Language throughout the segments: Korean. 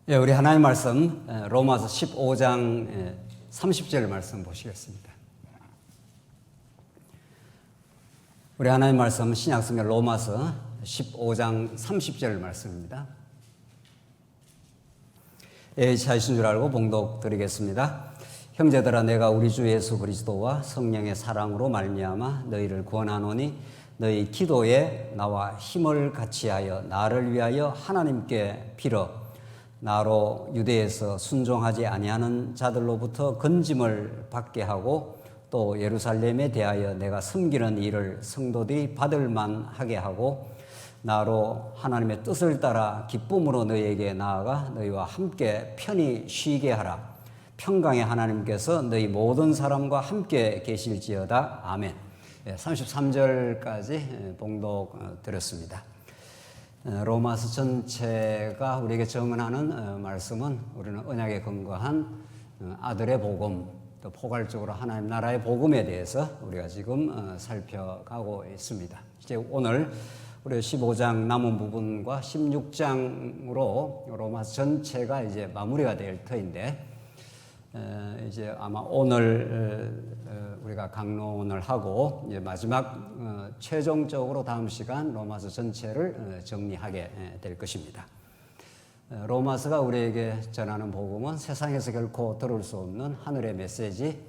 예, 우리 하나님 말씀 로마서 15장 30절 말씀 보시겠습니다. 우리 하나님 말씀 신약성경 로마서 15장 30절 말씀입니다. 예, 차이신 줄 알고 봉독 드리겠습니다. 형제들아, 내가 우리 주 예수 그리스도와 성령의 사랑으로 말미암아 너희를 구원하노니 너희 기도에 나와 힘을 같이하여 나를 위하여 하나님께 빌어 나로 유대에서 순종하지 아니하는 자들로부터 건짐을 받게 하고 또 예루살렘에 대하여 내가 섬기는 일을 성도들이 받을 만하게 하고 나로 하나님의 뜻을 따라 기쁨으로 너희에게 나아가 너희와 함께 편히 쉬게 하라. 평강의 하나님께서 너희 모든 사람과 함께 계실지어다. 아멘. 33절까지 봉독 드렸습니다. 로마서 전체가 우리에게 증언하는 말씀은 우리는 언약에 근거한 아들의 복음, 또 포괄적으로 하나님 나라의 복음에 대해서 우리가 지금 살펴가고 있습니다. 이제 오늘 우리 15장 남은 부분과 16장으로 로마서 전체가 이제 마무리가 될 터인데, 이제 아마 오늘 우리가 강론을 하고 이제 마지막 최종적으로 다음 시간 로마서 전체를 정리하게 될 것입니다. 로마서가 우리에게 전하는 복음은 세상에서 결코 들을 수 없는 하늘의 메시지,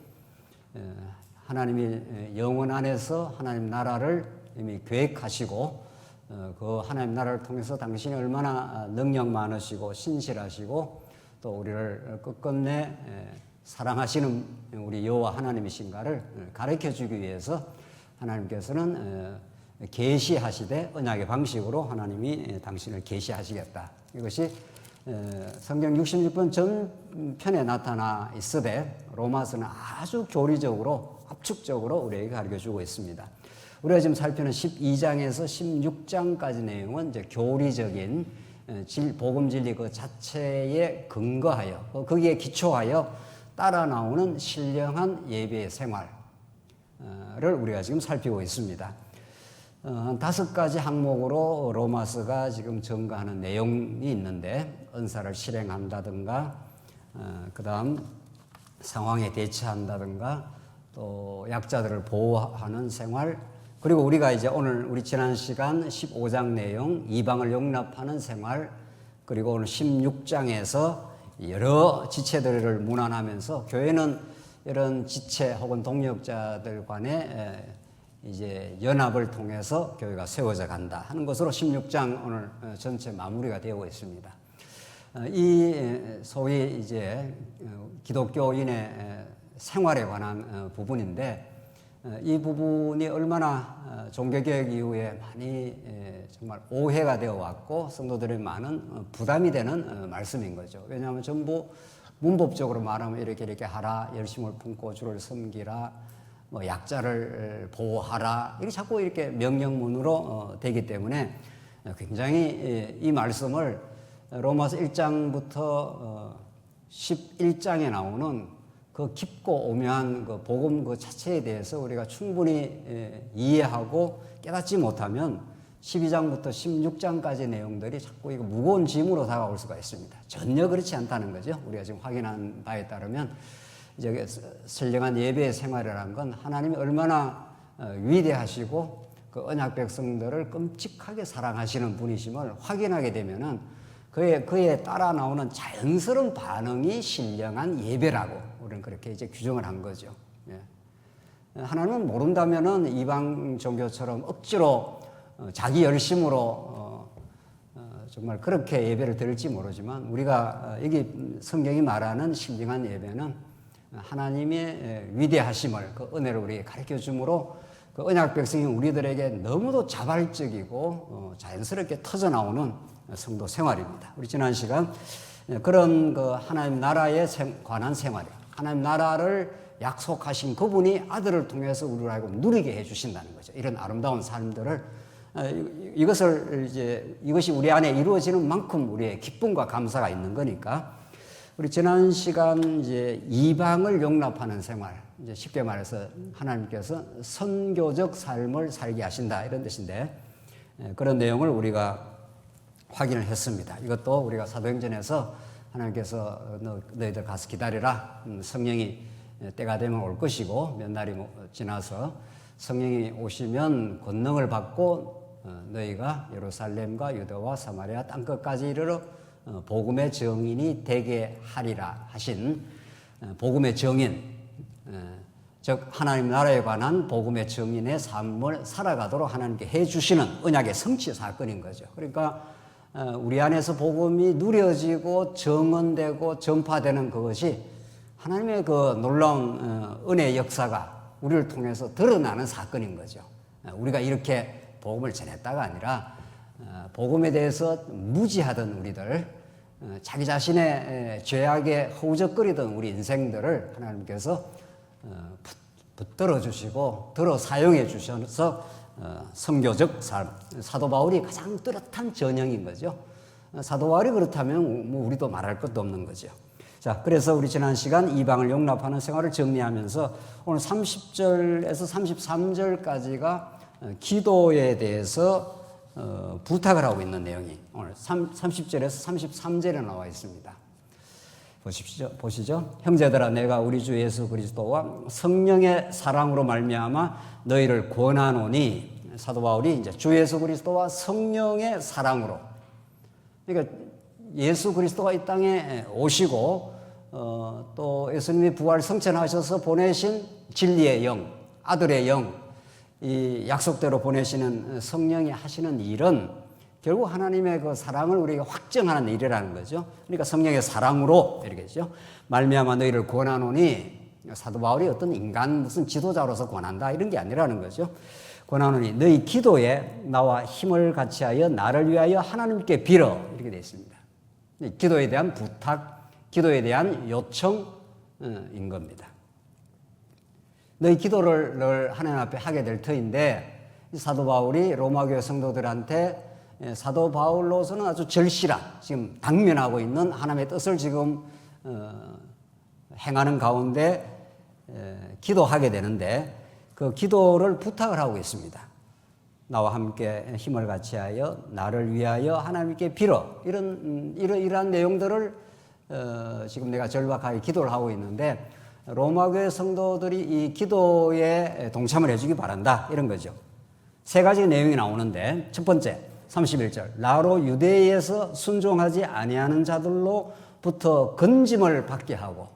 하나님이 영원 안에서 하나님 나라를 이미 계획하시고 그 하나님 나라를 통해서 당신이 얼마나 능력 많으시고 신실하시고 또 우리를 끝끝내 사랑하시는 우리 여호와 하나님이신가를 가르쳐주기 위해서 하나님께서는 계시하시되 언약의 방식으로 하나님이 당신을 계시하시겠다. 이것이 성경 66번 전편에 나타나 있으되 로마서는 아주 교리적으로 압축적으로 우리에게 가르쳐주고 있습니다. 우리가 지금 살피는 12장에서 16장까지 내용은 이제 교리적인 복음 진리 그 자체에 근거하여 거기에 기초하여 따라 나오는 신령한 예배의 생활을 우리가 지금 살피고 있습니다. 5가지 항목으로 로마서가 지금 증거하는 내용이 있는데, 은사를 실행한다든가, 그 다음 상황에 대처한다든가, 또 약자들을 보호하는 생활, 그리고 우리가 이제 오늘 우리 지난 시간 15장 내용 이방을 용납하는 생활, 그리고 오늘 16장에서 여러 지체들을 문안하면서 교회는 이런 지체 혹은 동력자들 간의 이제 연합을 통해서 교회가 세워져 간다 하는 것으로 16장 오늘 전체 마무리가 되고 있습니다. 이 소위 이제 기독교인의 생활에 관한 부분인데, 이 부분이 얼마나 종교개혁 이후에 많이 정말 오해가 되어 왔고 성도들이 많은 부담이 되는 말씀인 거죠. 왜냐하면 전부 문법적으로 말하면 이렇게 하라, 열심을 품고 주를 섬기라, 뭐 약자를 보호하라, 이게 자꾸 이렇게 명령문으로 되기 때문에 굉장히 이 말씀을 로마서 1장부터 11장에 나오는 그 깊고 오묘한 그 복음 그 자체에 대해서 우리가 충분히 이해하고 깨닫지 못하면 12장부터 16장까지 내용들이 자꾸 이거 무거운 짐으로 다가올 수가 있습니다. 전혀 그렇지 않다는 거죠. 우리가 지금 확인한 바에 따르면 이제 선량한 예배의 생활이라는 건 하나님이 얼마나 위대하시고 그 언약 백성들을 끔찍하게 사랑하시는 분이심을 확인하게 되면은 그에 따라 나오는 자연스러운 반응이 신령한 예배라고 우리는 그렇게 이제 규정을 한 거죠. 하나님은 모른다면은 이방 종교처럼 억지로 자기 열심으로 정말 그렇게 예배를 드릴지 모르지만, 우리가 여기 성경이 말하는 신령한 예배는 하나님의 위대하심을 그 은혜를 우리에게 가르쳐 주므로 그 언약 백성이 우리들에게 너무도 자발적이고 자연스럽게 터져 나오는 성도 생활입니다. 우리 지난 시간 그런 그 하나님 나라에 관한 생활이에요. 하나님 나라를 약속하신 그분이 아들을 통해서 우리를 알고 누리게 해주신다는 거죠. 이런 아름다운 삶들을 이것이 우리 안에 이루어지는 만큼 우리의 기쁨과 감사가 있는 거니까, 우리 지난 시간 이제 이방을 용납하는 생활, 이제 쉽게 말해서 하나님께서 선교적 삶을 살게 하신다 이런 뜻인데, 그런 내용을 우리가 확인을 했습니다. 이것도 우리가 사도행전에서 하나님께서 너희들 가서 기다리라. 성령이 때가 되면 올 것이고 몇 날이 지나서 성령이 오시면 권능을 받고 너희가 예루살렘과 유다와 사마리아 땅끝까지 이르러 복음의 증인이 되게 하리라 하신 복음의 증인, 즉 하나님 나라에 관한 복음의 증인의 삶을 살아가도록 하나님께 해주시는 언약의 성취 사건인 거죠. 그러니까 우리 안에서 복음이 누려지고 증언되고 전파되는 그것이 하나님의 그 놀라운 은혜의 역사가 우리를 통해서 드러나는 사건인 거죠. 우리가 이렇게 복음을 전했다가 아니라 복음에 대해서 무지하던 우리들, 자기 자신의 죄악에 허우적거리던 우리 인생들을 하나님께서 붙들어 주시고 들어 사용해 주셔서 선교적 삶, 사도 바울이 가장 뚜렷한 전형인 거죠. 사도 바울이 그렇다면 뭐 우리도 말할 것도 없는 거죠. 자, 그래서 우리 지난 시간 이방을 용납하는 생활을 정리하면서 오늘 30절에서 33절까지가 기도에 대해서 부탁을 하고 있는 내용이 오늘 30절에서 33절에 나와 있습니다. 보시죠. 형제들아, 내가 우리 주 예수 그리스도와 성령의 사랑으로 말미암아 너희를 권하노니, 사도 바울이 이제 주 예수 그리스도와 성령의 사랑으로, 그러니까 예수 그리스도가 이 땅에 오시고 또 예수님이 부활 성천하셔서 보내신 진리의 영, 아들의 영, 이 약속대로 보내시는 성령이 하시는 일은 결국 하나님의 그 사랑을 우리가 확증하는 일이라는 거죠. 그러니까 성령의 사랑으로 이렇게죠. 말미암아 너희를 권하노니, 사도 바울이 어떤 인간 무슨 지도자로서 권한다 이런 게 아니라는 거죠. 권하노니 너희 기도에 나와 힘을 같이하여 나를 위하여 하나님께 빌어, 이렇게 되어 있습니다. 기도에 대한 부탁, 기도에 대한 요청인 겁니다. 너희 기도를 늘 하나님 앞에 하게 될 터인데, 사도 바울이 로마교회 성도들한테 사도 바울로서는 아주 절실한, 지금 당면하고 있는 하나님의 뜻을 지금 행하는 가운데 기도하게 되는데, 그 기도를 부탁을 하고 있습니다. 나와 함께 힘을 같이하여 나를 위하여 하나님께 빌어, 이러한 내용들을 지금 내가 절박하게 기도를 하고 있는데, 로마교회 성도들이 이 기도에 동참을 해주기 바란다, 이런 거죠. 세 가지 내용이 나오는데, 첫 번째 31절, 나로 유대에서 순종하지 아니하는 자들로부터 건짐을 받게 하고,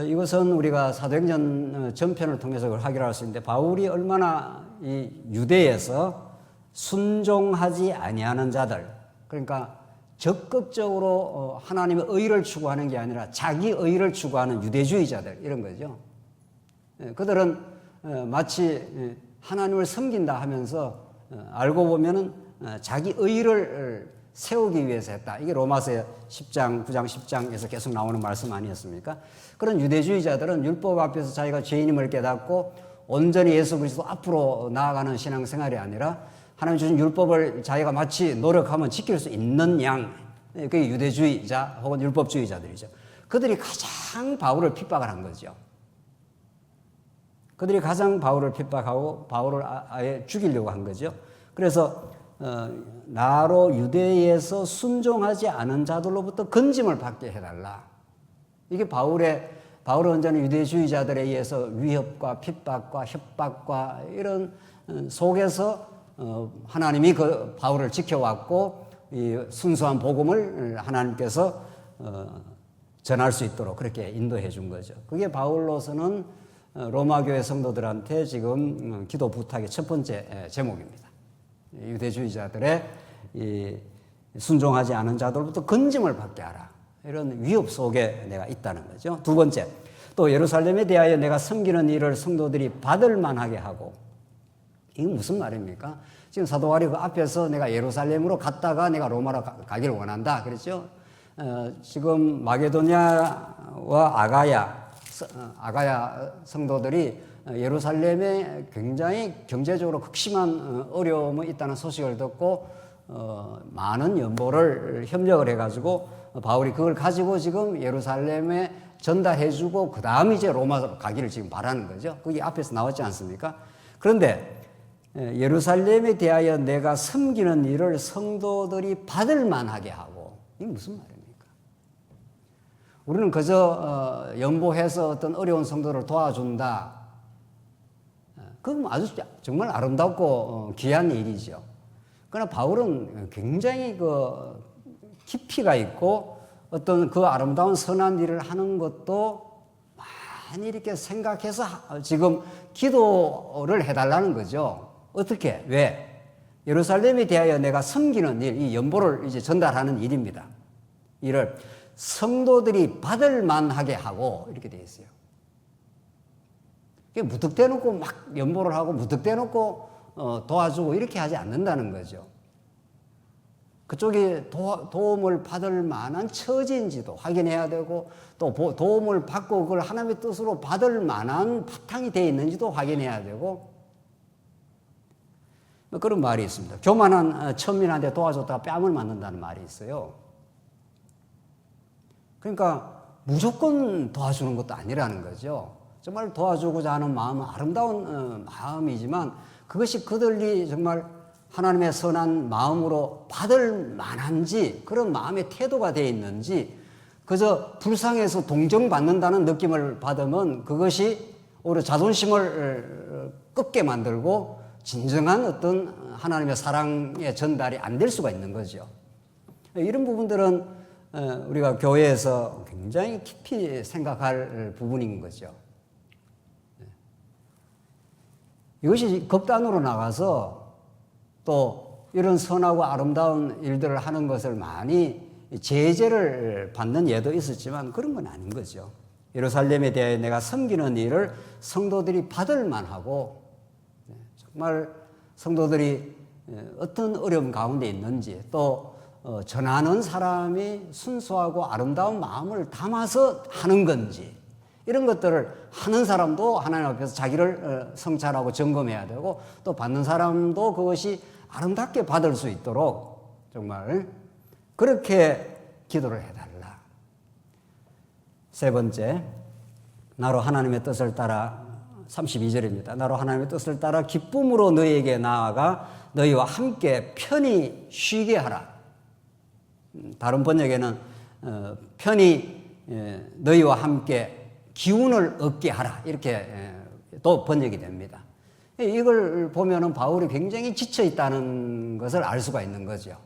이것은 우리가 사도행전 전편을 통해서 확인할 수 있는데, 바울이 얼마나 이 유대에서 순종하지 아니하는 자들, 그러니까 적극적으로 하나님의 의를 추구하는 게 아니라 자기 의를 추구하는 유대주의자들, 이런 거죠. 그들은 마치 하나님을 섬긴다 하면서 알고 보면은 자기 의를 세우기 위해서 했다. 이게 로마서 10장, 9장, 10장에서 계속 나오는 말씀 아니었습니까? 그런 유대주의자들은 율법 앞에서 자기가 죄인임을 깨닫고 온전히 예수 그리스도 앞으로 나아가는 신앙생활이 아니라 하나님 주신 율법을 자기가 마치 노력하면 지킬 수 있는 양, 그게 유대주의자 혹은 율법주의자들이죠. 그들이 가장 바울을 핍박을 한 거죠. 그들이 가장 바울을 핍박하고 바울을 아예 죽이려고 한 거죠. 그래서 나로 유대에서 순종하지 않은 자들로부터 건짐을 받게 해달라. 이게 바울은 언제나 유대주의자들에 의해서 위협과 핍박과 협박과 이런 속에서 하나님이 그 바울을 지켜왔고, 이 순수한 복음을 하나님께서 전할 수 있도록 그렇게 인도해 준 거죠. 그게 바울로서는 로마교회 성도들한테 지금 기도 부탁의 첫 번째 제목입니다. 유대주의자들의 이 순종하지 않은 자들로부터 건짐을 받게 하라, 이런 위협 속에 내가 있다는 거죠. 두 번째, 또 예루살렘에 대하여 내가 섬기는 일을 성도들이 받을 만하게 하고, 이게 무슨 말입니까? 지금 사도 바울이 그 앞에서 내가 예루살렘으로 갔다가 내가 로마로 가기를 원한다 그랬죠. 지금 마게도냐와 아가야 성도들이 예루살렘에 굉장히 경제적으로 극심한 어려움이 있다는 소식을 듣고 많은 연보를 협력을 해가지고 바울이 그걸 가지고 지금 예루살렘에 전달해주고 그 다음 이제 로마로 가기를 지금 바라는 거죠. 그게 앞에서 나왔지 않습니까? 그런데 예루살렘에 대하여 내가 섬기는 일을 성도들이 받을 만하게 하고, 이게 무슨 말입니까? 우리는 그저 연보해서 어떤 어려운 성도를 도와준다. 그건 아주 정말 아름답고 귀한 일이죠. 그러나 바울은 굉장히 그 깊이가 있고 어떤 그 아름다운 선한 일을 하는 것도 많이 이렇게 생각해서 지금 기도를 해달라는 거죠. 어떻게? 왜? 예루살렘에 대하여 내가 섬기는 일, 이 연보를 이제 전달하는 일입니다. 이를 성도들이 받을 만하게 하고 이렇게 되어 있어요. 무턱대놓고 막 연보를 하고 무턱대놓고 도와주고 이렇게 하지 않는다는 거죠. 그쪽이 도움을 받을 만한 처지인지도 확인해야 되고 또 도움을 받고 그걸 하나님의 뜻으로 받을 만한 바탕이 되어 있는지도 확인해야 되고 그런 말이 있습니다. 교만한 천민한테 도와줬다가 뺨을 맞는다는 말이 있어요. 그러니까 무조건 도와주는 것도 아니라는 거죠. 정말 도와주고자 하는 마음은 아름다운 마음이지만 그것이 그들이 정말 하나님의 선한 마음으로 받을 만한지 그런 마음의 태도가 되어 있는지 그저 불쌍해서 동정받는다는 느낌을 받으면 그것이 오히려 자존심을 꺾게 만들고 진정한 어떤 하나님의 사랑의 전달이 안 될 수가 있는 거죠. 이런 부분들은 우리가 교회에서 굉장히 깊이 생각할 부분인 거죠. 이것이 극단으로 나가서 또 이런 선하고 아름다운 일들을 하는 것을 많이 제재를 받는 예도 있었지만 그런 건 아닌 거죠. 예루살렘에 대해 내가 섬기는 일을 성도들이 받을 만하고 정말 성도들이 어떤 어려움 가운데 있는지 또 전하는 사람이 순수하고 아름다운 마음을 담아서 하는 건지 이런 것들을 하는 사람도 하나님 앞에서 자기를 성찰하고 점검해야 되고 또 받는 사람도 그것이 아름답게 받을 수 있도록 정말 그렇게 기도를 해달라. 세 번째, 나로 하나님의 뜻을 따라 32절입니다. 나로 하나님의 뜻을 따라 기쁨으로 너희에게 나아가 너희와 함께 편히 쉬게 하라. 다른 번역에는 편히 너희와 함께 기운을 얻게 하라. 이렇게 또 번역이 됩니다. 이걸 보면은 바울이 굉장히 지쳐 있다는 것을 알 수가 있는 거죠.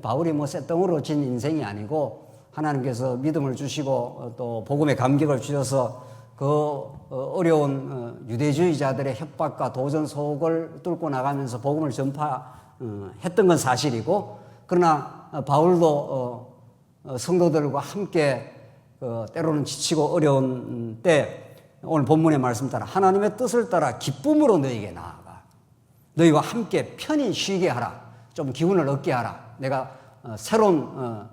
바울이 뭐 쇳덩으로 진 인생이 아니고 하나님께서 믿음을 주시고 또 복음의 감격을 주셔서 그 어려운 유대주의자들의 협박과 도전 속을 뚫고 나가면서 복음을 전파했던 건 사실이고 그러나 바울도 성도들과 함께 때로는 지치고 어려운 때 오늘 본문의 말씀 따라 하나님의 뜻을 따라 기쁨으로 너희에게 나아가 너희와 함께 편히 쉬게 하라. 좀 기운을 얻게 하라. 내가 새로운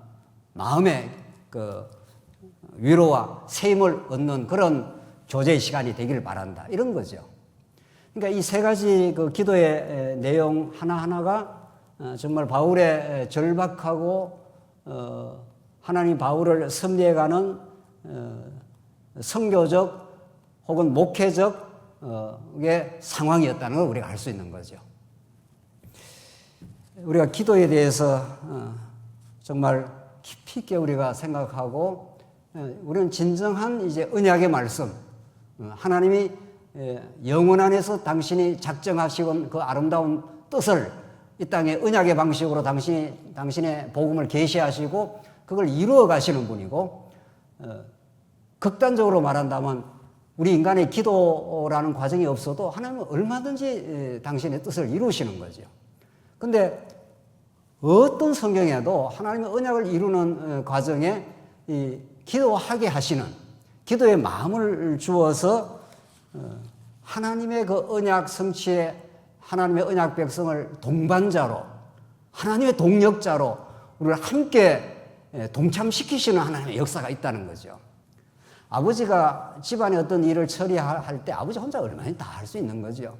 마음의 그 위로와 새 힘을 얻는 그런 교제의 시간이 되기를 바란다. 이런 거죠. 그러니까 이 세 가지 그 기도의 내용 하나하나가 정말 바울의 절박하고 하나님 바울을 섭리해가는 선교적 혹은 목회적 상황이었다는 걸 우리가 알 수 있는 거죠. 우리가 기도에 대해서 정말 깊이 있게 우리가 생각하고 우리는 진정한 이제 언약의 말씀 하나님이 영원 안에서 당신이 작정하시고 그 아름다운 뜻을 이 땅에 언약의 방식으로 당신의 복음을 계시하시고 그걸 이루어 가시는 분이고 극단적으로 말한다면 우리 인간의 기도라는 과정이 없어도 하나님은 얼마든지 당신의 뜻을 이루시는 거죠. 근데 어떤 성경에도 하나님의 언약을 이루는 과정에 이 기도하게 하시는 기도의 마음을 주어서 하나님의 그 언약 성취에 하나님의 언약 백성을 동반자로 하나님의 동력자로 우리를 함께 동참시키시는 하나님의 역사가 있다는 거죠. 아버지가 집안에 어떤 일을 처리할 때 아버지 혼자 얼마나 다 할 수 있는 거죠.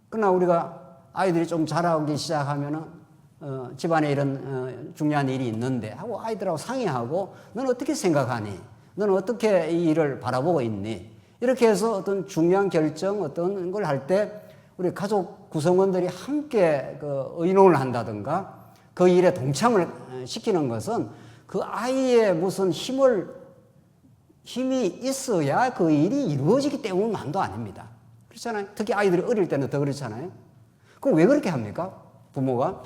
그러나 우리가 아이들이 좀 자라기 시작하면은 집안에 이런 중요한 일이 있는데 하고 아이들하고 상의하고 너는 어떻게 생각하니? 너는 어떻게 이 일을 바라보고 있니? 이렇게 해서 어떤 중요한 결정 어떤 걸 할 때 우리 가족 구성원들이 함께 그 의논을 한다든가 그 일에 동참을 시키는 것은 그 아이의 무슨 힘이 있어야 그 일이 이루어지기 때문만도 아닙니다. 그렇잖아요. 특히 아이들이 어릴 때는 더 그렇잖아요. 그럼 왜 그렇게 합니까? 부모가?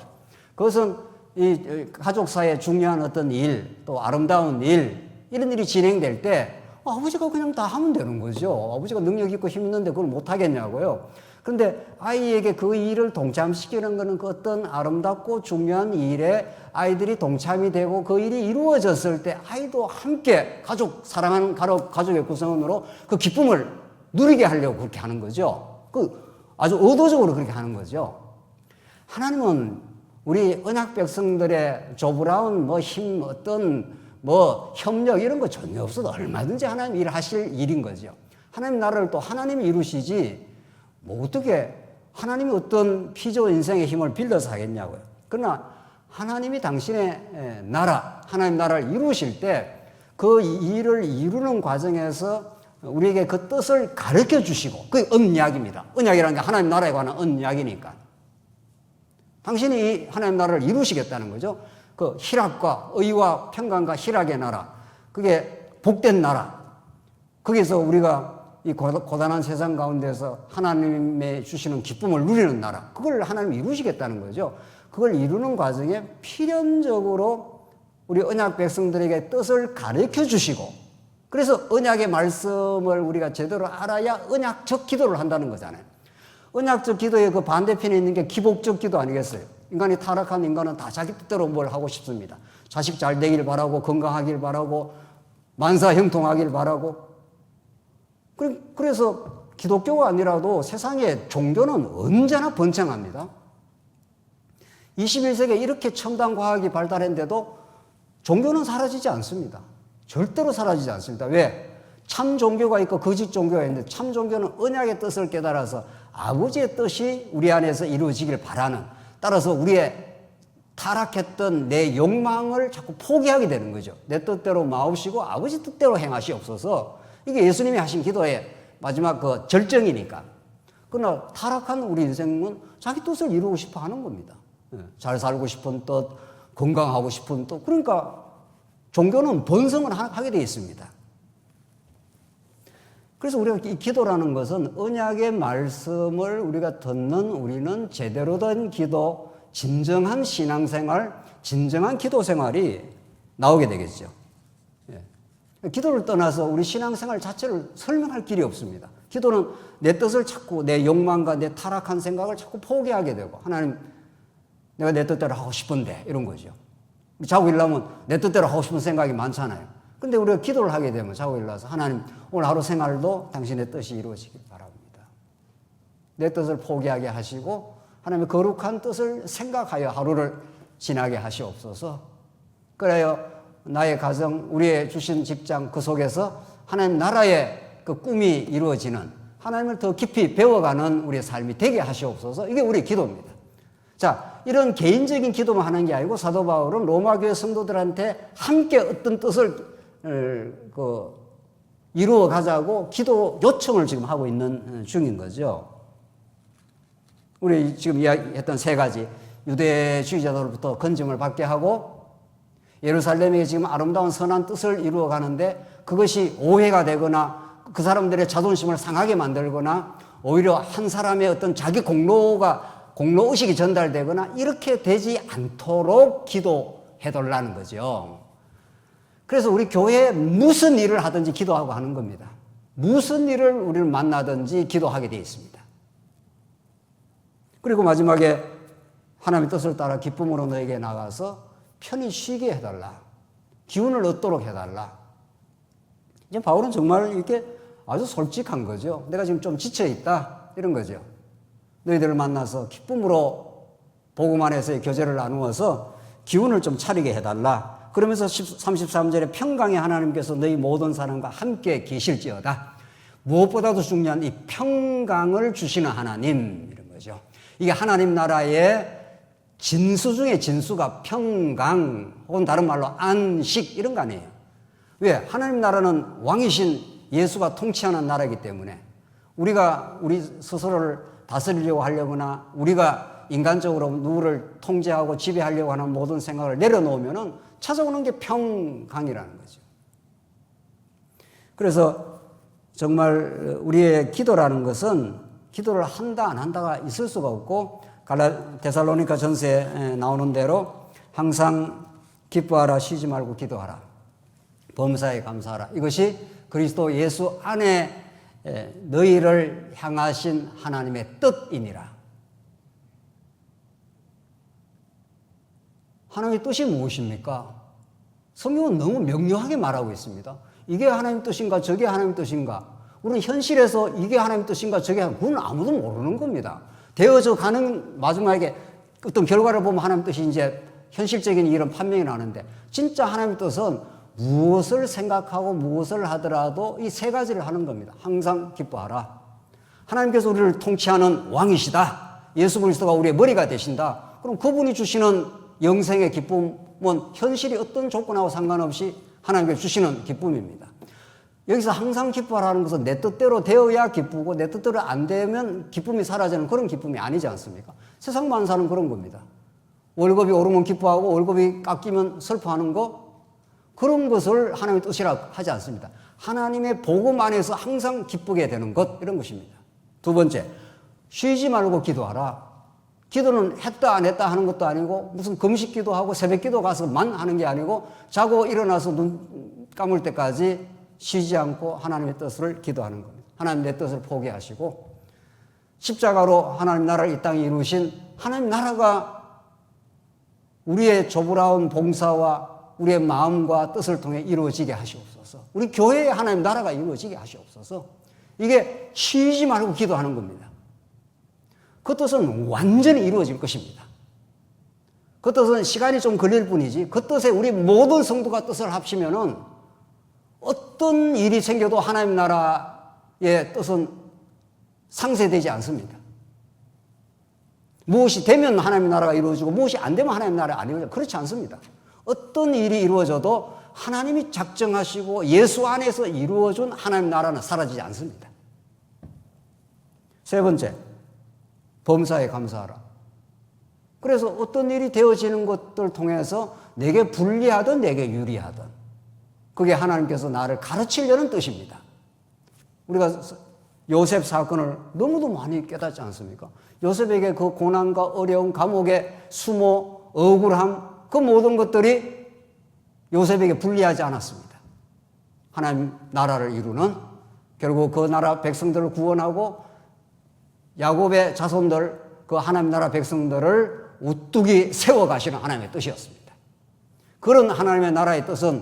그것은 이 가족 사이에 중요한 어떤 일, 또 아름다운 일, 이런 일이 진행될 때 아버지가 그냥 다 하면 되는 거죠. 아버지가 능력 있고 힘 있는데 그걸 못 하겠냐고요. 그런데 아이에게 그 일을 동참시키는 것은 그 어떤 아름답고 중요한 일에 아이들이 동참이 되고 그 일이 이루어졌을 때 아이도 함께 사랑하는 가족의 구성원으로 그 기쁨을 누리게 하려고 그렇게 하는 거죠. 아주 의도적으로 그렇게 하는 거죠. 하나님은 우리 언약 백성들의 조브라운 힘, 협력 이런 거 전혀 없어도 얼마든지 하나님 일하실 일인 거죠. 하나님 나라를 또 하나님이 이루시지 어떻게 하나님이 어떤 피조 인생의 힘을 빌려서 하겠냐고요. 그러나 하나님이 당신의 나라, 하나님 나라를 이루실 때 그 일을 이루는 과정에서 우리에게 그 뜻을 가르쳐 주시고, 그게 언약입니다. 언약이라는 게 하나님 나라에 관한 언약이니까. 당신이 이 하나님 나라를 이루시겠다는 거죠. 그 희락과 의와 평강과 희락의 나라, 그게 복된 나라. 거기서 우리가 이 고단한 세상 가운데서 하나님의 주시는 기쁨을 누리는 나라, 그걸 하나님이 이루시겠다는 거죠. 그걸 이루는 과정에 필연적으로 우리 언약 백성들에게 뜻을 가르쳐 주시고, 그래서 언약의 말씀을 우리가 제대로 알아야 언약적 기도를 한다는 거잖아요. 언약적 기도의 그 반대편에 있는 게 기복적 기도 아니겠어요? 인간이 타락한 인간은 다 자기 뜻대로 뭘 하고 싶습니다. 자식 잘 되길 바라고, 건강하길 바라고, 만사 형통하길 바라고. 그래서 기독교가 아니라도 세상의 종교는 언제나 번창합니다. 21세기에 이렇게 첨단 과학이 발달했는데도 종교는 사라지지 않습니다. 절대로 사라지지 않습니다. 왜? 참 종교가 있고 거짓 종교가 있는데, 참 종교는 언약의 뜻을 깨달아서 아버지의 뜻이 우리 안에서 이루어지길 바라는, 따라서 우리의 타락했던 내 욕망을 자꾸 포기하게 되는 거죠. 내 뜻대로 마옵시고 아버지 뜻대로 행하시옵소서. 이게 예수님이 하신 기도의 마지막 그 절정이니까. 그러나 타락한 우리 인생은 자기 뜻을 이루고 싶어 하는 겁니다. 잘 살고 싶은 뜻, 건강하고 싶은 뜻. 그러니까 종교는 번성을 하게 되어 있습니다. 그래서 우리가 이 기도라는 것은 언약의 말씀을 우리가 듣는, 우리는 제대로 된 기도, 진정한 신앙생활, 진정한 기도 생활이 나오게 되겠죠. 기도를 떠나서 우리 신앙생활 자체를 설명할 길이 없습니다. 기도는 내 뜻을 자꾸, 내 욕망과 내 타락한 생각을 자꾸 포기하게 되고, 하나님, 내가 내 뜻대로 하고 싶은데, 이런 거죠. 자고 일어나면 내 뜻대로 하고 싶은 생각이 많잖아요. 근데 우리가 기도를 하게 되면 자고 일어나서 하나님, 오늘 하루 생활도 당신의 뜻이 이루어지길 바랍니다. 내 뜻을 포기하게 하시고 하나님의 거룩한 뜻을 생각하여 하루를 지나게 하시옵소서. 그래요, 나의 가정, 우리의 주신 직장, 그 속에서 하나님 나라의 그 꿈이 이루어지는, 하나님을 더 깊이 배워가는 우리의 삶이 되게 하시옵소서. 이게 우리의 기도입니다. 자, 이런 개인적인 기도만 하는 게 아니고 사도 바울은 로마 교회 성도들한테 함께 어떤 뜻을 이루어 가자고 기도 요청을 지금 하고 있는 중인 거죠. 우리 지금 이야기했던 세 가지, 유대주의자들로부터 건짐을 받게 하고 예루살렘에 지금 아름다운 선한 뜻을 이루어 가는데 그것이 오해가 되거나 그 사람들의 자존심을 상하게 만들거나 오히려 한 사람의 어떤 자기 공로의식이 전달되거나 이렇게 되지 않도록 기도해달라는 거죠. 그래서 우리 교회에 무슨 일을 하든지 기도하고 하는 겁니다. 무슨 일을 우리를 만나든지 기도하게 되어 있습니다. 그리고 마지막에 하나님의 뜻을 따라 기쁨으로 너에게 나가서 편히 쉬게 해달라. 기운을 얻도록 해달라. 이제 바울은 정말 이렇게 아주 솔직한 거죠. 내가 지금 좀 지쳐있다. 이런 거죠. 너희들을 만나서 기쁨으로 복음 안에서의 교제를 나누어서 기운을 좀 차리게 해달라. 그러면서 33절에 평강의 하나님께서 너희 모든 사람과 함께 계실지어다. 무엇보다도 중요한 이 평강을 주시는 하나님, 이런 거죠. 이게 하나님 나라의 진수 중에 진수가 평강, 혹은 다른 말로 안식, 이런 거 아니에요. 왜? 하나님 나라는 왕이신 예수가 통치하는 나라이기 때문에 우리가 우리 스스로를 다스리려고 하려거나 우리가 인간적으로 누구를 통제하고 지배하려고 하는 모든 생각을 내려놓으면은 찾아오는 게 평강이라는 거죠. 그래서 정말 우리의 기도라는 것은 기도를 한다 안 한다가 있을 수가 없고, 데살로니가 전서에 나오는 대로 항상 기뻐하라, 쉬지 말고 기도하라, 범사에 감사하라. 이것이 그리스도 예수 안에 너희를 향하신 하나님의 뜻이니라. 하나님의 뜻이 무엇입니까? 성경은 너무 명료하게 말하고 있습니다. 이게 하나님 뜻인가 저게 하나님 뜻인가. 우리는 현실에서 이게 하나님 뜻인가 저게 그건 아무도 모르는 겁니다. 되어져 가는 마지막에 어떤 결과를 보면 하나님 뜻이 이제 현실적인 일은 판명이 나는데, 진짜 하나님 뜻은 무엇을 생각하고 무엇을 하더라도 이 세 가지를 하는 겁니다. 항상 기뻐하라. 하나님께서 우리를 통치하는 왕이시다. 예수 그리스도가 우리의 머리가 되신다. 그럼 그분이 주시는 영생의 기쁨은 현실이 어떤 조건하고 상관없이 하나님께서 주시는 기쁨입니다. 여기서 항상 기뻐하라는 것은 내 뜻대로 되어야 기쁘고 내 뜻대로 안 되면 기쁨이 사라지는 그런 기쁨이 아니지 않습니까? 세상 만사는 그런 겁니다. 월급이 오르면 기뻐하고 월급이 깎이면 슬퍼하는 거, 그런 것을 하나님의 뜻이라고 하지 않습니다. 하나님의 복음 안에서 항상 기쁘게 되는 것, 이런 것입니다. 두 번째, 쉬지 말고 기도하라. 기도는 했다 안 했다 하는 것도 아니고 무슨 금식 기도하고 새벽 기도 가서만 하는 게 아니고 자고 일어나서 눈 감을 때까지 쉬지 않고 하나님의 뜻을 기도하는 겁니다. 하나님 내 뜻을 포기하시고 십자가로 하나님 나라를 이 땅에 이루신 하나님 나라가 우리의 조부라운 봉사와 우리의 마음과 뜻을 통해 이루어지게 하시옵소서. 우리 교회의 하나님 나라가 이루어지게 하시옵소서. 이게 쉬지 말고 기도하는 겁니다. 그 뜻은 완전히 이루어질 것입니다. 그 뜻은 시간이 좀 걸릴 뿐이지, 그 뜻에 우리 모든 성도가 뜻을 합치면은 어떤 일이 생겨도 하나님 나라의 뜻은 상쇄되지 않습니다. 무엇이 되면 하나님 나라가 이루어지고 무엇이 안 되면 하나님 나라가 안 이루어져요. 그렇지 않습니다. 어떤 일이 이루어져도 하나님이 작정하시고 예수 안에서 이루어준 하나님 나라는 사라지지 않습니다. 세 번째, 범사에 감사하라. 그래서 어떤 일이 되어지는 것들 통해서 내게 불리하든 내게 유리하든 그게 하나님께서 나를 가르치려는 뜻입니다. 우리가 요셉 사건을 너무도 많이 깨닫지 않습니까? 요셉에게 그 고난과 어려움, 감옥에 수모, 억울함, 그 모든 것들이 요셉에게 불리하지 않았습니다. 하나님 나라를 이루는, 결국 그 나라 백성들을 구원하고 야곱의 자손들, 그 하나님 나라 백성들을 우뚝이 세워가시는 하나님의 뜻이었습니다. 그런 하나님의 나라의 뜻은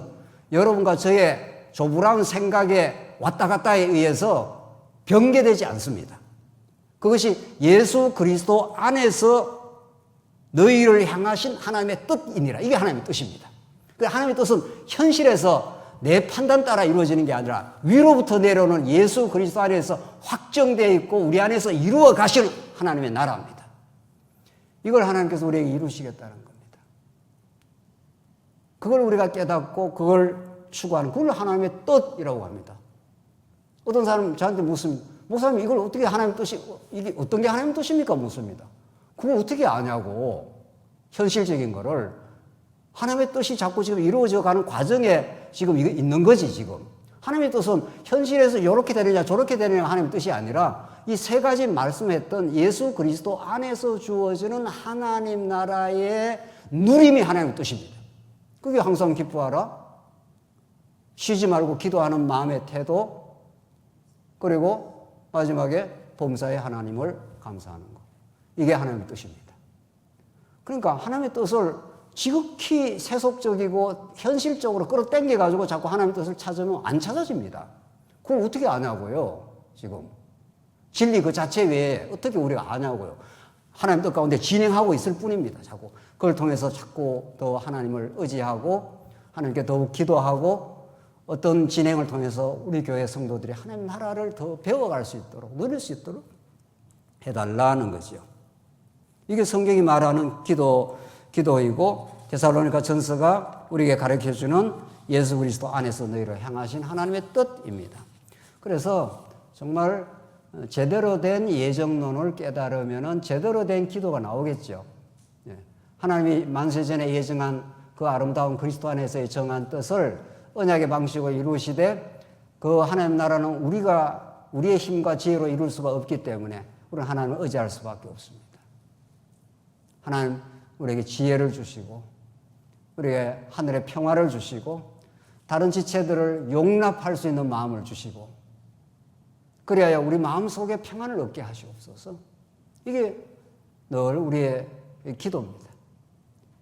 여러분과 저의 조불한 생각에 왔다 갔다에 의해서 변개되지 않습니다. 그것이 예수 그리스도 안에서 너희를 향하신 하나님의 뜻이니라. 이게 하나님의 뜻입니다. 그 하나님의 뜻은 현실에서 내 판단 따라 이루어지는 게 아니라 위로부터 내려오는 예수 그리스도 안에서 확정되어 있고 우리 안에서 이루어 가시는 하나님의 나라입니다. 이걸 하나님께서 우리에게 이루시겠다는 겁니다. 그걸 우리가 깨닫고 그걸 추구하는, 그걸 하나님의 뜻이라고 합니다. 어떤 사람 저한테 묻습니다. 목사님, 이걸 어떻게 하나님의 뜻이, 이게 어떤 게 하나님의 뜻입니까? 묻습니다. 그걸 어떻게 아냐고. 현실적인 거를. 하나님의 뜻이 자꾸 지금 이루어져 가는 과정에 지금 이거 있는 거지, 지금. 하나님의 뜻은 현실에서 이렇게 되느냐 저렇게 되느냐 하나님의 뜻이 아니라 이 세 가지 말씀했던 예수 그리스도 안에서 주어지는 하나님 나라의 누림이 하나님의 뜻입니다. 그게 항상 기뻐하라, 쉬지 말고 기도하는 마음의 태도, 그리고 마지막에 범사에 하나님을 감사하는 것. 이게 하나님의 뜻입니다. 그러니까 하나님의 뜻을 지극히 세속적이고 현실적으로 끌어당겨가지고 자꾸 하나님의 뜻을 찾으면 안 찾아집니다. 그걸 어떻게 아냐고요, 지금. 진리 그 자체 외에 어떻게 우리가 아냐고요. 하나님 뜻 가운데 진행하고 있을 뿐입니다, 자꾸. 그걸 통해서 자꾸 더 하나님을 의지하고 하나님께 더욱 기도하고 어떤 진행을 통해서 우리 교회 성도들이 하나님 나라를 더 배워갈 수 있도록, 누릴 수 있도록 해달라는 거죠. 이게 성경이 말하는 기도이고 데살로니가 전서가 우리에게 가르쳐주는 예수 그리스도 안에서 너희를 향하신 하나님의 뜻입니다. 그래서 정말 제대로 된 예정론을 깨달으면 제대로 된 기도가 나오겠죠. 하나님이 만세전에 예정한 그 아름다운 그리스도 안에서의 정한 뜻을 언약의 방식으로 이루시되 그 하나님 나라는 우리의 힘과 지혜로 이룰 수가 없기 때문에 우리는 하나님을 의지할 수밖에 없습니다. 하나님 우리에게 지혜를 주시고 우리에게 하늘의 평화를 주시고 다른 지체들을 용납할 수 있는 마음을 주시고 그래야 우리 마음속에 평안을 얻게 하시옵소서. 이게 늘 우리의 기도입니다.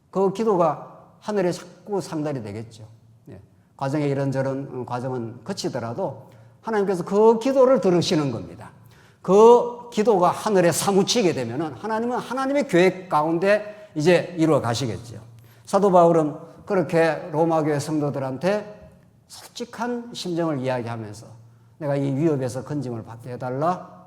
그 기도가 하늘에 자꾸 상달이 되겠죠. 과정에 이런저런 과정은 거치더라도 하나님께서 그 기도를 들으시는 겁니다. 그 기도가 하늘에 사무치게 되면은 하나님은 하나님의 계획 가운데 이제 이루어 가시겠죠. 사도 바울은 그렇게 로마 교회 성도들한테 솔직한 심정을 이야기하면서 내가 이 위협에서 건짐을 받게 해달라.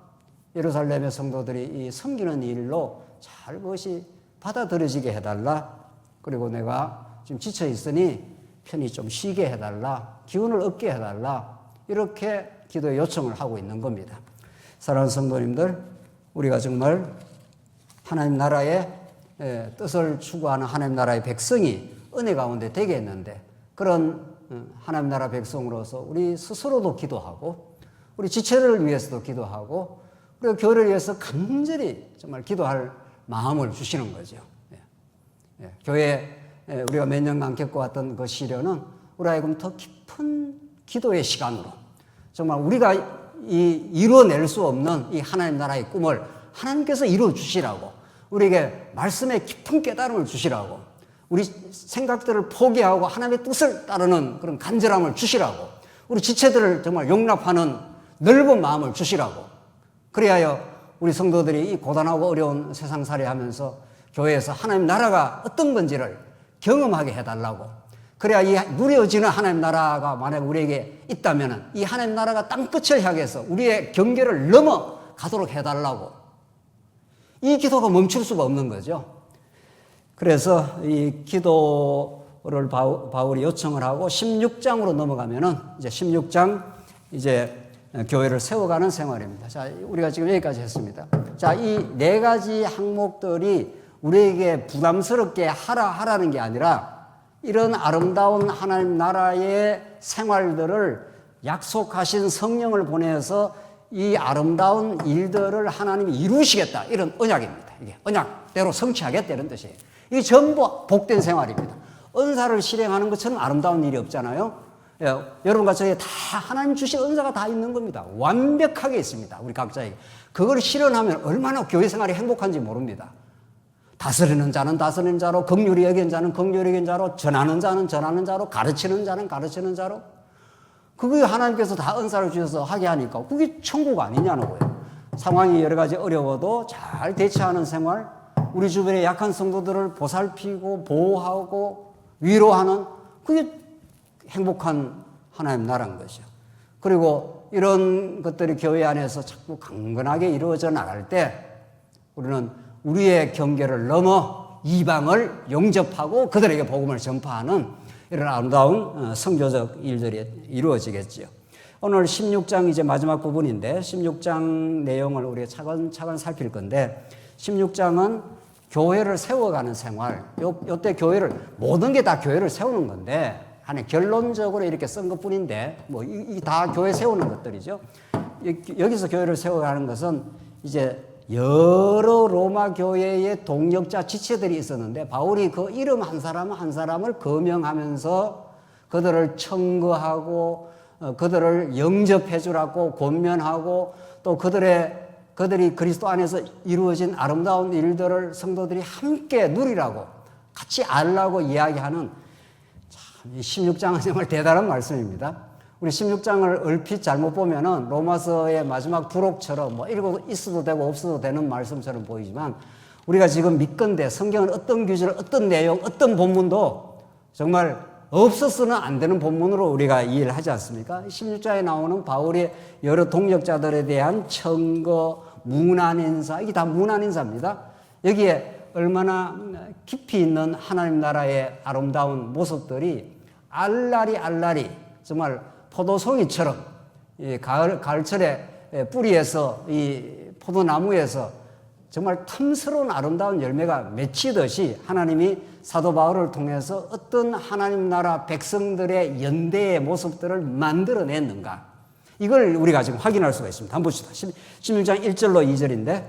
예루살렘의 성도들이 이 섬기는 일로 잘 그것이 받아들여지게 해달라. 그리고 내가 지금 지쳐 있으니 편히 좀 쉬게 해달라. 기운을 얻게 해달라. 이렇게 기도의 요청을 하고 있는 겁니다. 사랑하는 성도님들, 우리가 정말 하나님 나라의 뜻을 추구하는 하나님 나라의 백성이 은혜 가운데 되게 했는데 그런 하나님 나라 백성으로서 우리 스스로도 기도하고 우리 지체를 위해서도 기도하고 그리고 교회를 위해서 간절히 정말 기도할 마음을 주시는 거죠. 교회 우리가 몇 년간 겪어왔던 그 시련은 우리 하여금 더 깊은 기도의 시간으로 정말 우리가 이루어낼 수 없는 이 하나님 나라의 꿈을 하나님께서 이루어 주시라고 우리에게 말씀의 깊은 깨달음을 주시라고 우리 생각들을 포기하고 하나님의 뜻을 따르는 그런 간절함을 주시라고 우리 지체들을 정말 용납하는 넓은 마음을 주시라고 그리하여 우리 성도들이 이 고단하고 어려운 세상살이 하면서 교회에서 하나님 나라가 어떤 건지를 경험하게 해달라고 그래야 이 누려지는 하나님 나라가 만약 우리에게 있다면 이 하나님 나라가 땅끝을 향해서 우리의 경계를 넘어가도록 해달라고 이 기도가 멈출 수가 없는 거죠. 그래서 이 기도를 바울이 요청을 하고 16장으로 넘어가면은 이제 16장 이제 교회를 세워가는 생활입니다. 자, 우리가 지금 여기까지 했습니다. 자, 이 네 가지 항목들이 우리에게 부담스럽게 하라는 게 아니라 이런 아름다운 하나님 나라의 생활들을 약속하신 성령을 보내서 이 아름다운 일들을 하나님이 이루시겠다. 이런 언약입니다. 이게 언약대로 성취하겠다. 이런 뜻이에요. 이게 전부 복된 생활입니다. 은사를 실행하는 것처럼 아름다운 일이 없잖아요. 여러분과 저에게 다 하나님 주신 은사가 다 있는 겁니다. 완벽하게 있습니다. 우리 각자에게. 그걸 실현하면 얼마나 교회 생활이 행복한지 모릅니다. 다스리는 자는 다스리는 자로, 긍휼히 여긴 자는 긍휼히 여긴 자로, 전하는 자는 전하는 자로, 가르치는 자는 가르치는 자로. 그게 하나님께서 다 은사를 주셔서 하게 하니까 그게 천국 아니냐는 거예요. 상황이 여러 가지 어려워도 잘 대처하는 생활, 우리 주변의 약한 성도들을 보살피고 보호하고 위로하는 그게 행복한 하나님 나라인 것이죠. 그리고 이런 것들이 교회 안에서 자꾸 강건하게 이루어져 나갈 때 우리는 우리의 경계를 넘어 이방을 영접하고 그들에게 복음을 전파하는 이런 아름다운 선교적 일들이 이루어지겠지요. 오늘 16장 이제 마지막 부분인데 16장 내용을 우리가 차근차근 살필 건데 16장은 교회를 세워가는 생활. 요때 교회를 모든 게 다 교회를 세우는 건데 아니 결론적으로 이렇게 쓴 것뿐인데 뭐 이 다 교회 세우는 것들이죠. 여기서 교회를 세워가는 것은 이제 여러 로마 교회의 동역자 지체들이 있었는데 바울이 그 이름 한 사람 한 사람을 거명하면서 그들을 청거하고 그들을 영접해 주라고 권면하고 또 그들이 그리스도 안에서 이루어진 아름다운 일들을 성도들이 함께 누리라고 같이 알라고 이야기하는 참 16장은 정말 대단한 말씀입니다. 우리 16장을 얼핏 잘못 보면은 로마서의 마지막 부록처럼 뭐 읽어도 있어도 되고 없어도 되는 말씀처럼 보이지만 우리가 지금 믿건대 성경은 어떤 규절, 어떤 내용, 어떤 본문도 정말 없어서는 안 되는 본문으로 우리가 이해를 하지 않습니까? 16장에 나오는 바울의 여러 동역자들에 대한 청거, 문안인사, 이게 다 문안인사입니다. 여기에 얼마나 깊이 있는 하나님 나라의 아름다운 모습들이 알라리 정말 포도송이처럼 이 가을철에 뿌리에서 이 포도나무에서 정말 탐스러운 아름다운 열매가 맺히듯이 하나님이 사도 바울을 통해서 어떤 하나님 나라 백성들의 연대의 모습들을 만들어냈는가. 이걸 우리가 지금 확인할 수가 있습니다. 한번 봅시다. 16장 1절로 2절인데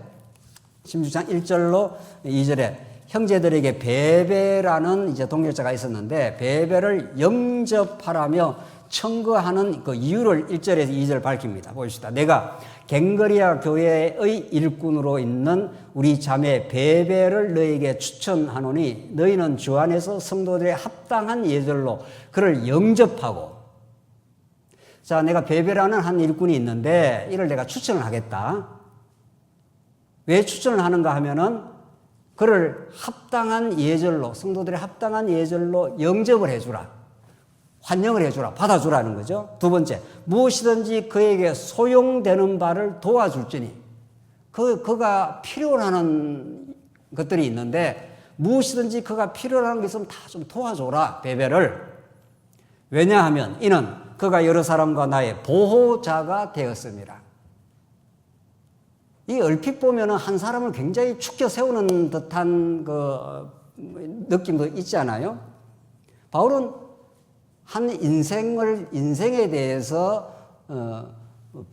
16장 1절로 2절에 형제들에게 베베라는 이제 동역자가 있었는데 베베를 영접하라며 청구하는 그 이유를 1절에서 2절 밝힙니다. 보십시다. 내가 갱거리아 교회의 일꾼으로 있는 우리 자매 베베를 너에게 추천하노니 너희는 주 안에서 성도들의 합당한 예절로 그를 영접하고. 자, 내가 베베라는 한 일꾼이 있는데 이를 내가 추천을 하겠다. 왜 추천을 하는가 하면은 그를 합당한 예절로, 성도들의 합당한 예절로 영접을 해주라. 환영을 해주라. 받아주라는 거죠. 두 번째, 무엇이든지 그에게 소용되는 바를 도와줄지니. 그가 필요로 하는 것들이 있는데 무엇이든지 그가 필요로 하는 게 있으면 다 좀 도와줘라. 베베를. 왜냐하면 이는 그가 여러 사람과 나의 보호자가 되었습니다. 이 얼핏 보면 한 사람을 굉장히 축켜 세우는 듯한 그 느낌도 있지 않아요? 바울은 한 인생에 대해서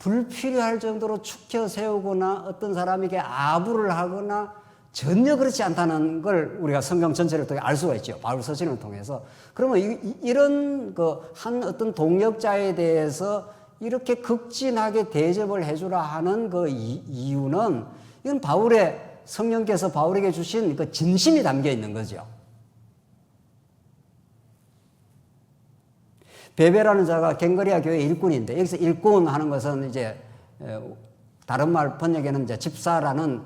불필요할 정도로 축켜 세우거나 어떤 사람에게 아부를 하거나 전혀 그렇지 않다는 걸 우리가 성경 전체를 통해 알 수가 있죠. 바울 서신을 통해서. 그러면 이런 그 한 어떤 동역자에 대해서 이렇게 극진하게 대접을 해주라 하는 그 이유는 이건 성령께서 바울에게 주신 그 진심이 담겨 있는 거죠. 베베라는 자가 갱거리아 교회 일꾼인데 여기서 일꾼 하는 것은 이제 다른 말 번역에는 이제 집사라는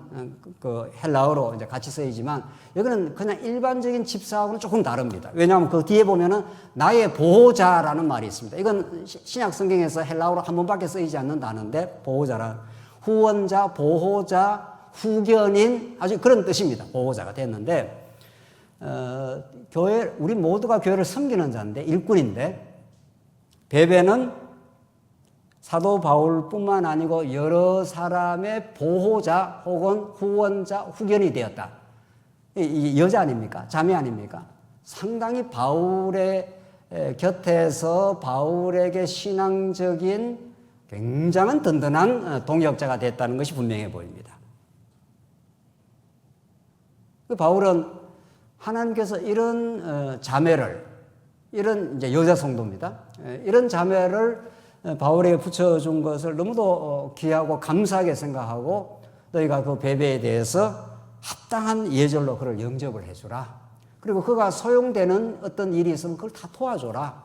그 헬라어로 이제 같이 쓰이지만 여기는 그냥 일반적인 집사하고는 조금 다릅니다. 왜냐하면 그 뒤에 보면은 나의 보호자라는 말이 있습니다. 이건 신약 성경에서 헬라어로 한 번밖에 쓰이지 않는 단어인데 보호자라 후원자, 보호자, 후견인 아주 그런 뜻입니다. 보호자가 됐는데 우리 모두가 교회를 섬기는 자인데 일꾼인데 베베는 사도 바울뿐만 아니고 여러 사람의 보호자 혹은 후원자, 후견이 되었다. 이 여자 아닙니까? 자매 아닙니까? 상당히 바울의 곁에서 바울에게 신앙적인 굉장한 든든한 동역자가 됐다는 것이 분명해 보입니다. 바울은 하나님께서 이런 자매를, 이런 이제 여자 성도입니다. 이런 자매를 바울에게 붙여준 것을 너무도 귀하고 감사하게 생각하고 너희가 그 베베에 대해서 합당한 예절로 그를 영접을 해주라. 그리고 그가 소용되는 어떤 일이 있으면 그걸 다 도와줘라.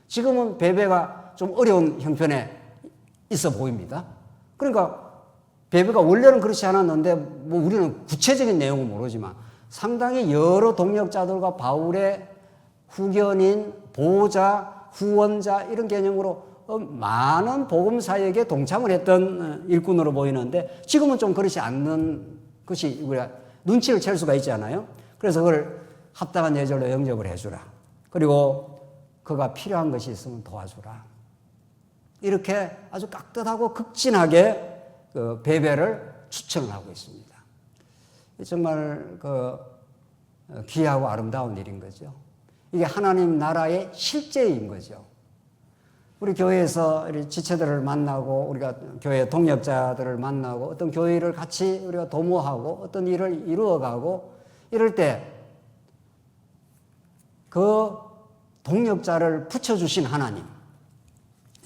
지금은 베베가 좀 어려운 형편에 있어 보입니다. 그러니까 베베가 원래는 그렇지 않았는데 뭐 우리는 구체적인 내용은 모르지만 상당히 여러 동역자들과 바울의 후견인, 보호자, 후원자 이런 개념으로 많은 복음 사역에 동참을 했던 일꾼으로 보이는데 지금은 좀 그렇지 않는 것이 우리가 눈치를 챌 수가 있지 않아요? 그래서 그걸 합당한 예절로 영접을 해주라. 그리고 그가 필요한 것이 있으면 도와주라. 이렇게 아주 깍듯하고 극진하게 그 베베를 추천을 하고 있습니다. 정말 그 귀하고 아름다운 일인 거죠. 이게 하나님 나라의 실제인 거죠. 우리 교회에서 지체들을 만나고 우리가 교회 동역자들을 만나고 어떤 교회를 같이 우리가 도모하고 어떤 일을 이루어가고 이럴 때 그 동역자를 붙여주신 하나님,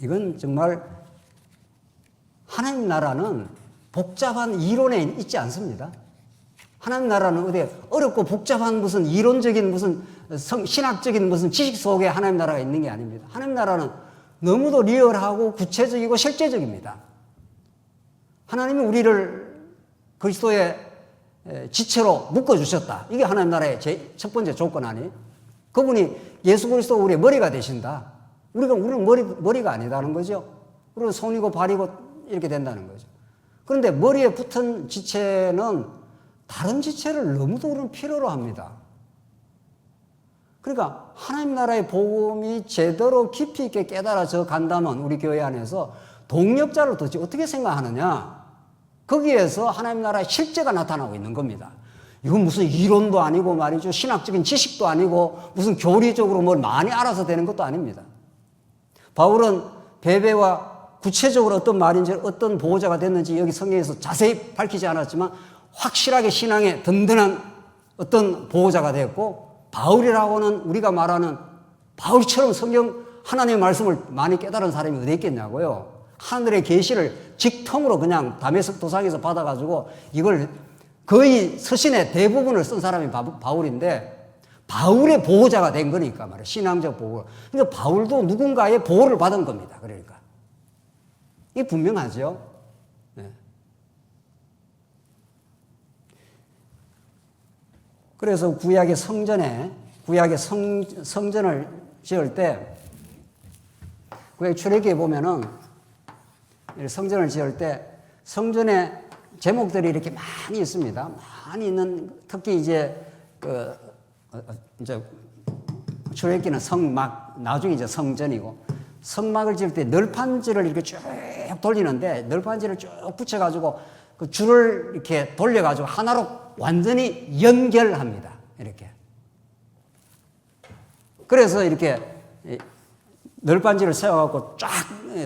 이건 정말 하나님 나라는 복잡한 이론에 있지 않습니다. 하나님 나라는 어디 어렵고 복잡한 무슨 이론적인 무슨 신학적인 무슨 지식 속에 하나님 나라가 있는 게 아닙니다. 하나님 나라는 너무도 리얼하고 구체적이고 실제적입니다. 하나님이 우리를 그리스도의 지체로 묶어주셨다. 이게 하나님 나라의 첫 번째 조건 아니에요? 그분이 예수 그리스도 우리의 머리가 되신다. 우리는 머리가 아니다는 거죠. 우리는 손이고 발이고 이렇게 된다는 거죠. 그런데 머리에 붙은 지체는 다른 지체를 너무도 우리는 필요로 합니다. 그러니까 하나님 나라의 복음이 제대로 깊이 있게 깨달아져 간다면 우리 교회 안에서 동역자를 도대체 어떻게 생각하느냐? 거기에서 하나님 나라의 실제가 나타나고 있는 겁니다. 이건 무슨 이론도 아니고 말이죠. 신학적인 지식도 아니고 무슨 교리적으로 뭘 많이 알아서 되는 것도 아닙니다. 바울은 베베와 구체적으로 어떤 말인지 어떤 보호자가 됐는지 여기 성경에서 자세히 밝히지 않았지만 확실하게 신앙의 든든한 어떤 보호자가 됐고, 바울이라고는 우리가 말하는 바울처럼 성경 하나님의 말씀을 많이 깨달은 사람이 어디 있겠냐고요. 하늘의 계시를 직통으로 그냥 다메섹 도상에서 받아가지고 이걸 거의 서신의 대부분을 쓴 사람이 바울인데, 바울의 보호자가 된 거니까 말이에요. 신앙적 보호. 그러니까 바울도 누군가의 보호를 받은 겁니다. 그러니까 이게 분명하죠. 네. 그래서 구약의 성전을 지을 때, 구약 출애기에 보면은 성전을 지을 때 성전에 제목들이 이렇게 많이 있습니다. 많이 있는, 특히 이제 이제 출애기는 성막, 나중에 이제 성전이고, 성막을 지을 때 널판지를 이렇게 쭉 돌리는데, 널판지를 쭉 붙여가지고 그 줄을 이렇게 돌려가지고 하나로 완전히 연결합니다. 이렇게. 그래서 이렇게 널판지를 세워갖고 쫙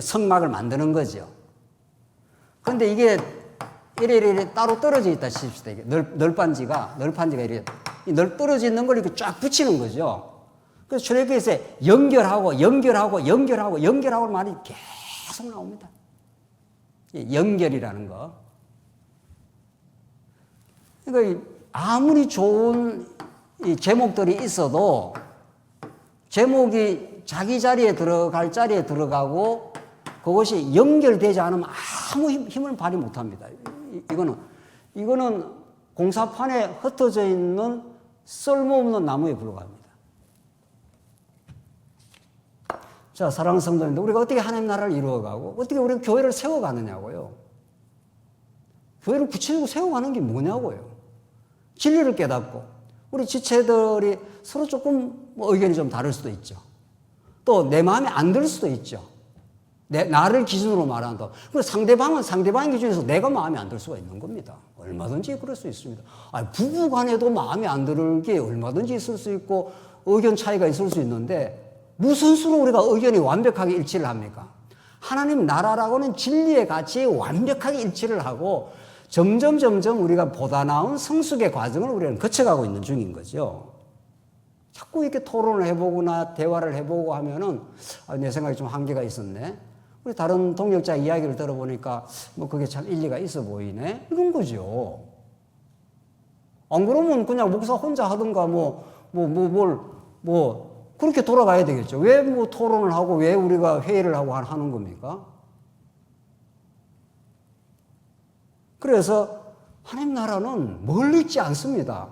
성막을 만드는 거죠. 그런데 이게 이래 따로 떨어져 있다 싶시다. 널판지가 이렇게 떨어져 있는 걸 이렇게 쫙 붙이는 거죠. 그래서 출애굽기에서 연결하고 말이 계속 나옵니다. 연결이라는 거. 그러니까 아무리 좋은 이 제목들이 있어도 제목이 자기 자리에 들어갈 자리에 들어가고 그것이 연결되지 않으면 아무 힘을 발휘 못합니다. 이거는 공사판에 흩어져 있는 쓸모없는 나무에 불과합니다. 자, 사랑하는 성도님들, 우리가 어떻게 하나님 나라를 이루어가고 어떻게 우리 교회를 세워가느냐고요. 교회를 구체적으로 세워가는 게 뭐냐고요. 진리를 깨닫고 우리 지체들이 서로 조금 의견이 좀 다를 수도 있죠. 또 내 마음에 안 들 수도 있죠. 나를 기준으로 말한다. 그리고 상대방은 상대방 기준에서 내가 마음에 안 들 수가 있는 겁니다. 얼마든지 그럴 수 있습니다. 부부 간에도 마음에 안 들 게 얼마든지 있을 수 있고 의견 차이가 있을 수 있는데, 무슨 수로 우리가 의견이 완벽하게 일치를 합니까? 하나님 나라라고는 진리의 가치에 완벽하게 일치를 하고 점점 우리가 보다 나은 성숙의 과정을 우리는 거쳐가고 있는 중인 거죠. 자꾸 이렇게 토론을 해보거나 대화를 해보고 하면은 내 생각에 좀 한계가 있었네. 우리 다른 동역자 이야기를 들어보니까 그게 참 일리가 있어 보이네. 이런 거죠. 안 그러면 그냥 목사 혼자 하든가 그렇게 돌아가야 되겠죠. 왜 토론을 하고 왜 우리가 회의를 하고 하는 겁니까? 그래서 하나님 나라는 멀리 있지 않습니다.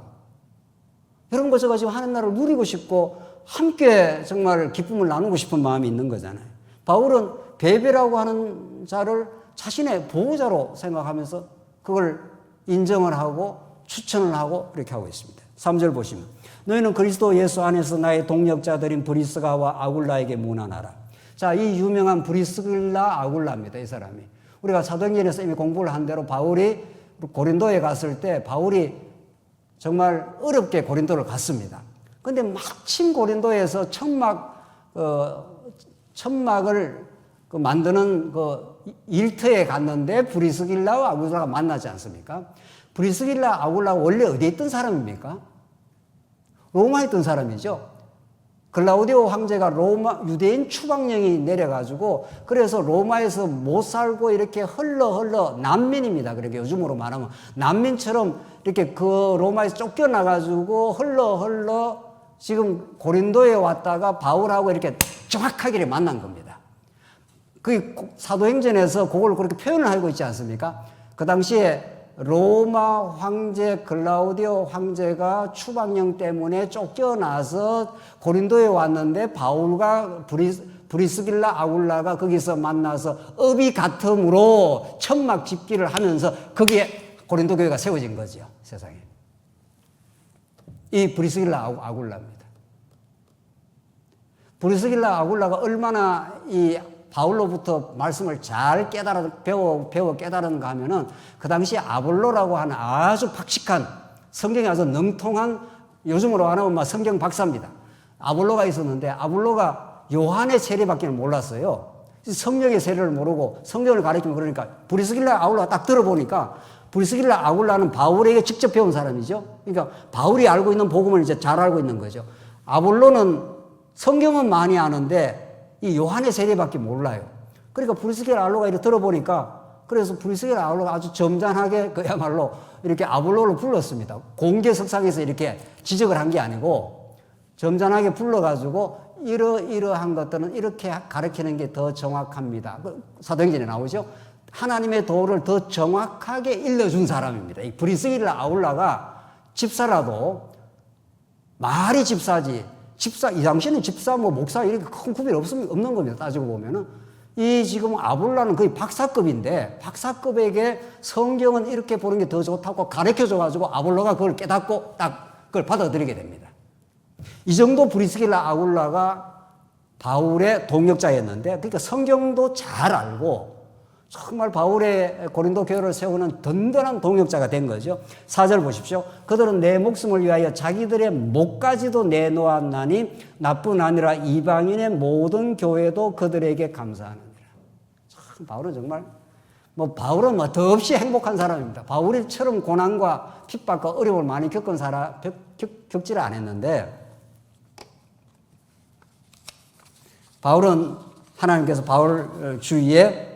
이런 것을 가지고 하나님 나라를 누리고 싶고 함께 정말 기쁨을 나누고 싶은 마음이 있는 거잖아요. 바울은 베베라고 하는 자를 자신의 보호자로 생각하면서 그걸 인정을 하고 추천을 하고 이렇게 하고 있습니다. 3절 보시면, 너희는 그리스도 예수 안에서 나의 동역자들인 브리스가와 아굴라에게 문안하라. 자, 이 유명한 브리스길라 아굴라입니다. 이 사람이. 우리가 사도행전에서 이미 공부를 한 대로 바울이 고린도에 갔을 때 바울이 정말 어렵게 고린도를 갔습니다. 그런데 마침 고린도에서 천막을 만드는 일터에 갔는데 브리스길라와 아굴라가 만나지 않습니까? 브리스길라 아굴라가 원래 어디에 있던 사람입니까? 로마에 있던 사람이죠. 글라우디오 황제가 유대인 추방령이 내려가지고 그래서 로마에서 못 살고 이렇게 흘러 난민입니다. 그렇게 요즘으로 말하면 난민처럼 이렇게 그 로마에서 쫓겨나가지고 흘러 지금 고린도에 왔다가 바울하고 이렇게 정확하게 만난 겁니다. 그 사도행전에서 그걸 그렇게 표현을 하고 있지 않습니까? 그 당시에 로마 황제 글라우디오 황제가 추방령 때문에 쫓겨나서 고린도에 왔는데 바울과 브리스길라 아굴라가 거기서 만나서 업이 같음으로 천막 집기를 하면서 거기에 고린도 교회가 세워진 거죠. 세상에. 이 브리스길라 아굴라입니다. 브리스길라 아굴라가 얼마나 이 바울로부터 말씀을 잘 배워 깨달은가 하면은 그 당시 아볼로라고 하는 아주 박식한 성경에 아주 능통한 요즘으로 하면 막 성경 박사입니다. 아볼로가 있었는데 아볼로가 요한의 세례밖에 몰랐어요. 성령의 세례를 모르고 성경을 가르치면 그러니까 브리스길라 아굴라가 딱 들어보니까 브리스길라 아굴라는 바울에게 직접 배운 사람이죠. 그러니까 바울이 알고 있는 복음을 이제 잘 알고 있는 거죠. 아볼로는 성경은 많이 아는데 이 요한의 세례밖에 몰라요. 그러니까 브리스길라 아굴라가 이렇게 들어보니까 그래서 브리스길라 아굴라가 아주 점잖하게 그야말로 이렇게 아볼로를 불렀습니다. 공개석상에서 이렇게 지적을 한 게 아니고 점잖하게 불러가지고 이러한 것들은 이렇게 가르치는 게 더 정확합니다. 사도행전에 나오죠. 하나님의 도를 더 정확하게 일러준 사람입니다. 이 브리스길라 아굴라가 집사라도 말이 집사지, 이 당시에는 집사, 목사 이렇게 큰 구별이 없는 겁니다. 따지고 보면은. 이 지금 아볼라는 거의 박사급인데, 박사급에게 성경은 이렇게 보는 게 더 좋다고 가르쳐줘가지고 아볼로가 그걸 깨닫고 딱 그걸 받아들이게 됩니다. 이 정도 브리스길라 아굴라가 바울의 동역자였는데, 그러니까 성경도 잘 알고 정말 바울의 고린도 교회를 세우는 든든한 동역자가 된 거죠. 4절 보십시오. 그들은 내 목숨을 위하여 자기들의 목까지도 내놓았나니 나뿐 아니라 이방인의 모든 교회도 그들에게 감사하느니라. 참 바울은 정말 바울은 더없이 행복한 사람입니다. 바울처럼 고난과 핍박과 어려움을 많이 겪지를 않았는데 바울은 하나님께서 바울 주위에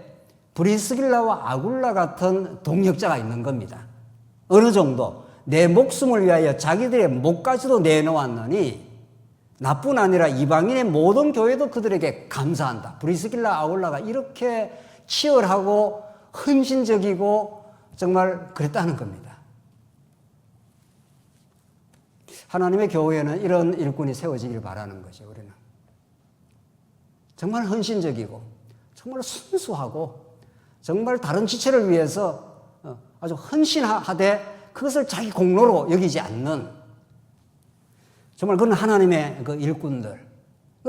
브리스길라와 아굴라 같은 동역자가 있는 겁니다. 어느 정도 내 목숨을 위하여 자기들의 목까지도 내놓았느니 나뿐 아니라 이방인의 모든 교회도 그들에게 감사한다. 브리스길라 아굴라가 이렇게 치열하고 헌신적이고 정말 그랬다는 겁니다. 하나님의 교회에는 이런 일꾼이 세워지길 바라는 거죠. 우리는 정말 헌신적이고 정말 순수하고 정말 다른 지체를 위해서 아주 헌신하되 그것을 자기 공로로 여기지 않는 정말 그런 하나님의 그 일꾼들.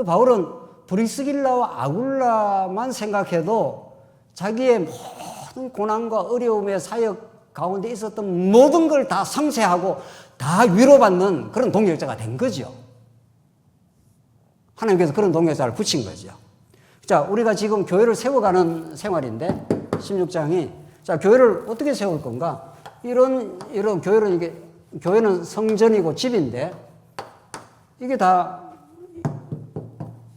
바울은 브리스길라와 아굴라만 생각해도 자기의 모든 고난과 어려움의 사역 가운데 있었던 모든 걸 다 상쇄하고 다 위로받는 그런 동역자가 된 거죠. 하나님께서 그런 동역자를 붙인 거죠. 자, 우리가 지금 교회를 세워가는 생활인데 16장이 자, 교회를 어떻게 세울 건가? 이런 교회를 교회는 성전이고 집인데 이게 다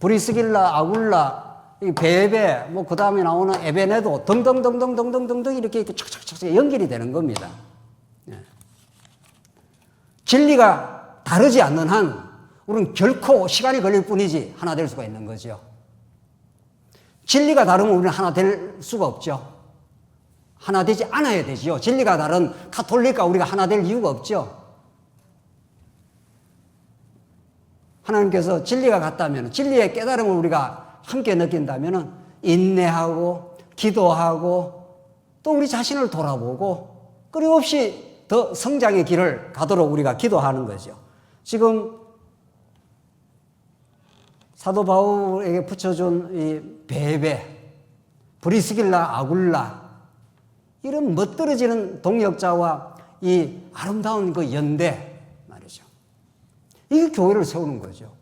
브리스길라, 아굴라, 베베, 그 다음에 나오는 에베네도 등등등등등등등 이렇게 착착착 연결이 되는 겁니다. 진리가 다르지 않는 한 우리는 결코 시간이 걸릴 뿐이지 하나 될 수가 있는 거죠. 진리가 다르면 우리는 하나 될 수가 없죠. 하나 되지 않아야 되지요. 진리가 다른 가톨릭과 우리가 하나 될 이유가 없죠. 하나님께서 진리가 같다면, 진리의 깨달음을 우리가 함께 느낀다면 인내하고 기도하고 또 우리 자신을 돌아보고 끊임없이 더 성장의 길을 가도록 우리가 기도하는 거죠. 지금 사도 바울에게 붙여준 이 베베, 브리스길라, 아굴라 이런 멋들어지는 동역자와 이 아름다운 그 연대 말이죠. 이게 교회를 세우는 거죠.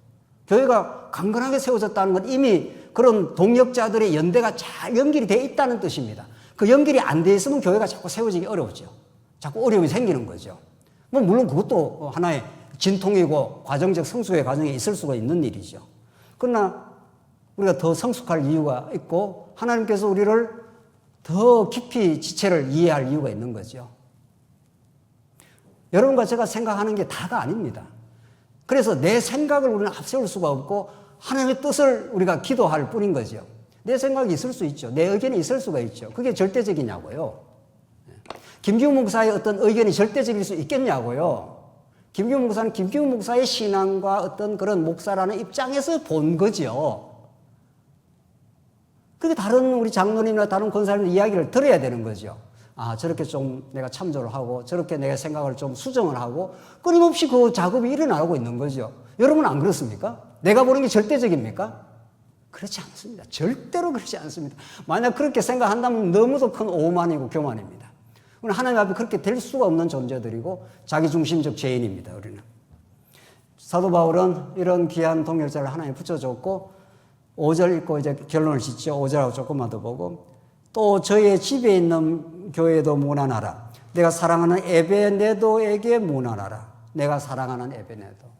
교회가 강건하게 세워졌다는 건 이미 그런 동역자들의 연대가 잘 연결이 되어 있다는 뜻입니다. 그 연결이 안 되어 있으면 교회가 자꾸 세워지기 어렵죠. 자꾸 어려움이 생기는 거죠. 물론 그것도 하나의 진통이고 과정적 성숙의 과정에 있을 수가 있는 일이죠. 그러나 우리가 더 성숙할 이유가 있고 하나님께서 우리를 더 깊이 지체를 이해할 이유가 있는 거죠. 여러분과 제가 생각하는 게 다가 아닙니다. 그래서 내 생각을 우리는 앞세울 수가 없고 하나님의 뜻을 우리가 기도할 뿐인 거죠. 내 생각이 있을 수 있죠. 내 의견이 있을 수가 있죠. 그게 절대적이냐고요. 김기훈 목사의 어떤 의견이 절대적일 수 있겠냐고요. 김기훈 목사는 김기훈 목사의 신앙과 어떤 그런 목사라는 입장에서 본 거죠. 그게 다른 우리 장로님이나 다른 권사님의 이야기를 들어야 되는 거죠. 아, 저렇게 좀 내가 참조를 하고 저렇게 내 생각을 좀 수정을 하고 끊임없이 그 작업이 일어나고 있는 거죠. 여러분 안 그렇습니까? 내가 보는 게 절대적입니까? 그렇지 않습니다. 절대로 그렇지 않습니다. 만약 그렇게 생각한다면 너무도 큰 오만이고 교만입니다. 우리는 하나님 앞에 그렇게 될 수가 없는 존재들이고 자기중심적 죄인입니다. 우리는. 사도 바울은 이런 귀한 동역자를 하나님이 붙여줬고 5절 읽고 이제 결론을 짓죠. 5절하고 조금만 더 보고 또 저의 집에 있는 교회도 문안하라. 내가 사랑하는 에베네도에게 문안하라. 내가 사랑하는 에베네도.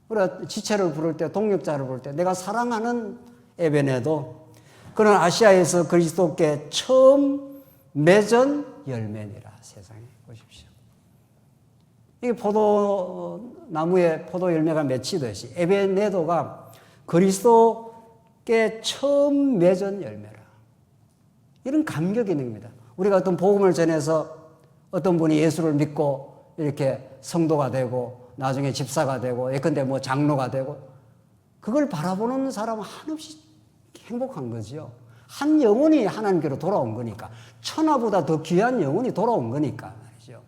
우리가 지체를 부를 때, 동역자를 부를 때 내가 사랑하는 에베네도, 그는 아시아에서 그리스도께 처음 맺은 열매니라. 세상에 보십시오. 이게 포도나무에 포도 열매가 맺히듯이 에베네도가 그리스도께 처음 맺은 열매라. 이런 감격이 있는 겁니다. 우리가 어떤 복음을 전해서 어떤 분이 예수를 믿고 이렇게 성도가 되고 나중에 집사가 되고 예컨대 뭐 장로가 되고 그걸 바라보는 사람은 한없이 행복한 거지요. 한 영혼이 하나님께로 돌아온 거니까, 천하보다 더 귀한 영혼이 돌아온 거니까 말이죠.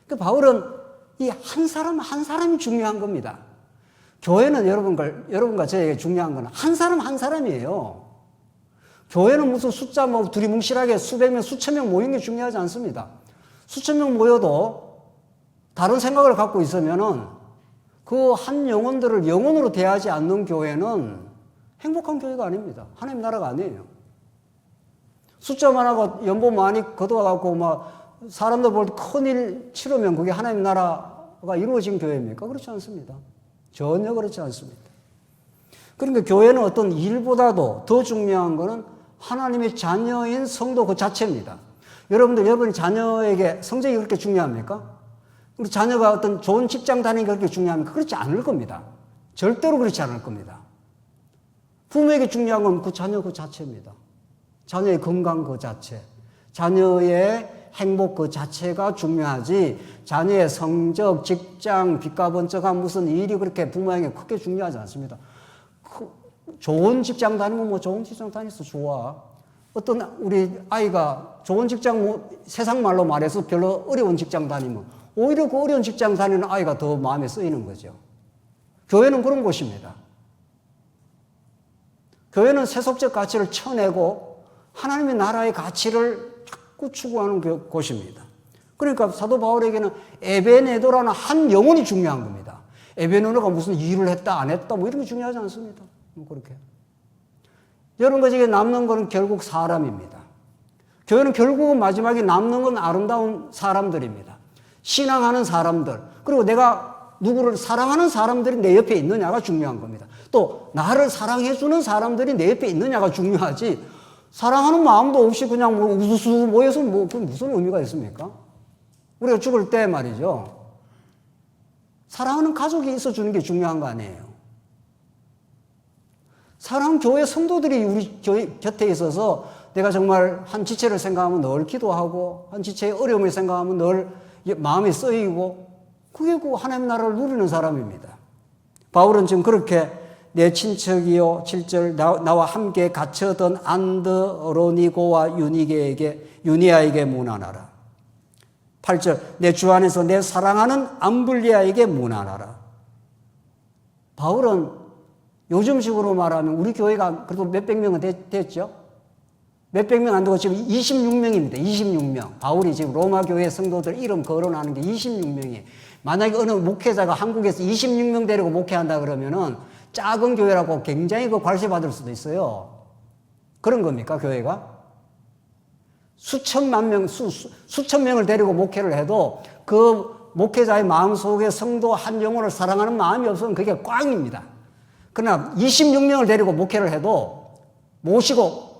그 바울은 이 한 사람 한 사람이 중요한 겁니다. 교회는 여러분과 저에게 중요한 건 한 사람 한 사람이에요. 교회는 무슨 숫자 뭐 둘이 뭉실하게 수백 명, 수천 명 모인 게 중요하지 않습니다. 수천 명 모여도 다른 생각을 갖고 있으면은 그 한 영혼들을 영혼으로 대하지 않는 교회는 행복한 교회가 아닙니다. 하나님 나라가 아니에요. 숫자 많아고 연봉 많이 걷어갖고 막 사람들 볼 때 큰일 치르면 그게 하나님 나라가 이루어진 교회입니까? 그렇지 않습니다. 전혀 그렇지 않습니다. 그러니까 교회는 어떤 일보다도 더 중요한 것은 하나님의 자녀인 성도 그 자체입니다. 여러분이 자녀에게 성적이 그렇게 중요합니까? 우리 자녀가 어떤 좋은 직장 다니는 게 그렇게 중요합니까? 그렇지 않을 겁니다. 절대로 그렇지 않을 겁니다. 부모에게 중요한 건 그 자녀 그 자체입니다. 자녀의 건강 그 자체, 자녀의 행복 그 자체가 중요하지 자녀의 성적, 직장, 빚과 번쩍한 무슨 일이 그렇게 부모에게 크게 중요하지 않습니다. 좋은 직장 다니면 뭐 좋은 직장 다니서 좋아. 어떤 우리 아이가 좋은 직장, 세상 말로 말해서 별로 어려운 직장 다니면 오히려 그 어려운 직장 다니는 아이가 더 마음에 쓰이는 거죠. 교회는 그런 곳입니다. 교회는 세속적 가치를 쳐내고 하나님의 나라의 가치를 자꾸 추구하는 곳입니다. 그러니까 사도 바울에게는 에베네도라는 한 영혼이 중요한 겁니다. 에베네도가 무슨 일을 했다 안 했다 뭐 이런 게 중요하지 않습니다. 뭐 그렇게. 여러분 가지고 남는 것은 결국 사람입니다. 교회는 결국은 마지막에 남는 건 아름다운 사람들입니다. 신앙하는 사람들, 그리고 내가 누구를 사랑하는 사람들이 내 옆에 있느냐가 중요한 겁니다. 또 나를 사랑해주는 사람들이 내 옆에 있느냐가 중요하지 사랑하는 마음도 없이 그냥 뭐 우수수 모여서 뭐 그 무슨 의미가 있습니까? 우리가 죽을 때 말이죠. 사랑하는 가족이 있어주는 게 중요한 거 아니에요. 사랑하는 교회 성도들이 우리 교회 곁에 있어서 내가 정말 한 지체를 생각하면 늘 기도하고 한 지체의 어려움을 생각하면 늘 마음이 쓰이고 그게 그 하나님 나라를 누리는 사람입니다. 바울은 지금 그렇게 내 친척이요 7절 나와 함께 갇혀던 안드로니고와 유니아에게 문안하라. 8절 내 주 안에서 내 사랑하는 암블리아에게 문안하라. 바울은 요즘식으로 말하면 우리 교회가 그래도 몇백 명은 됐죠? 몇백 명 안 되고 지금 26명입니다. 26명. 바울이 지금 로마 교회 성도들 이름 거론하는 게 26명이에요. 만약에 어느 목회자가 한국에서 26명 데리고 목회한다 그러면은 작은 교회라고 굉장히 그 괄세받을 수도 있어요. 그런 겁니까, 교회가? 수천만 명, 수천 명을 데리고 목회를 해도 그 목회자의 마음속에 성도 한 영혼을 사랑하는 마음이 없으면 그게 꽝입니다. 그러나 26명을 데리고 목회를 해도, 모시고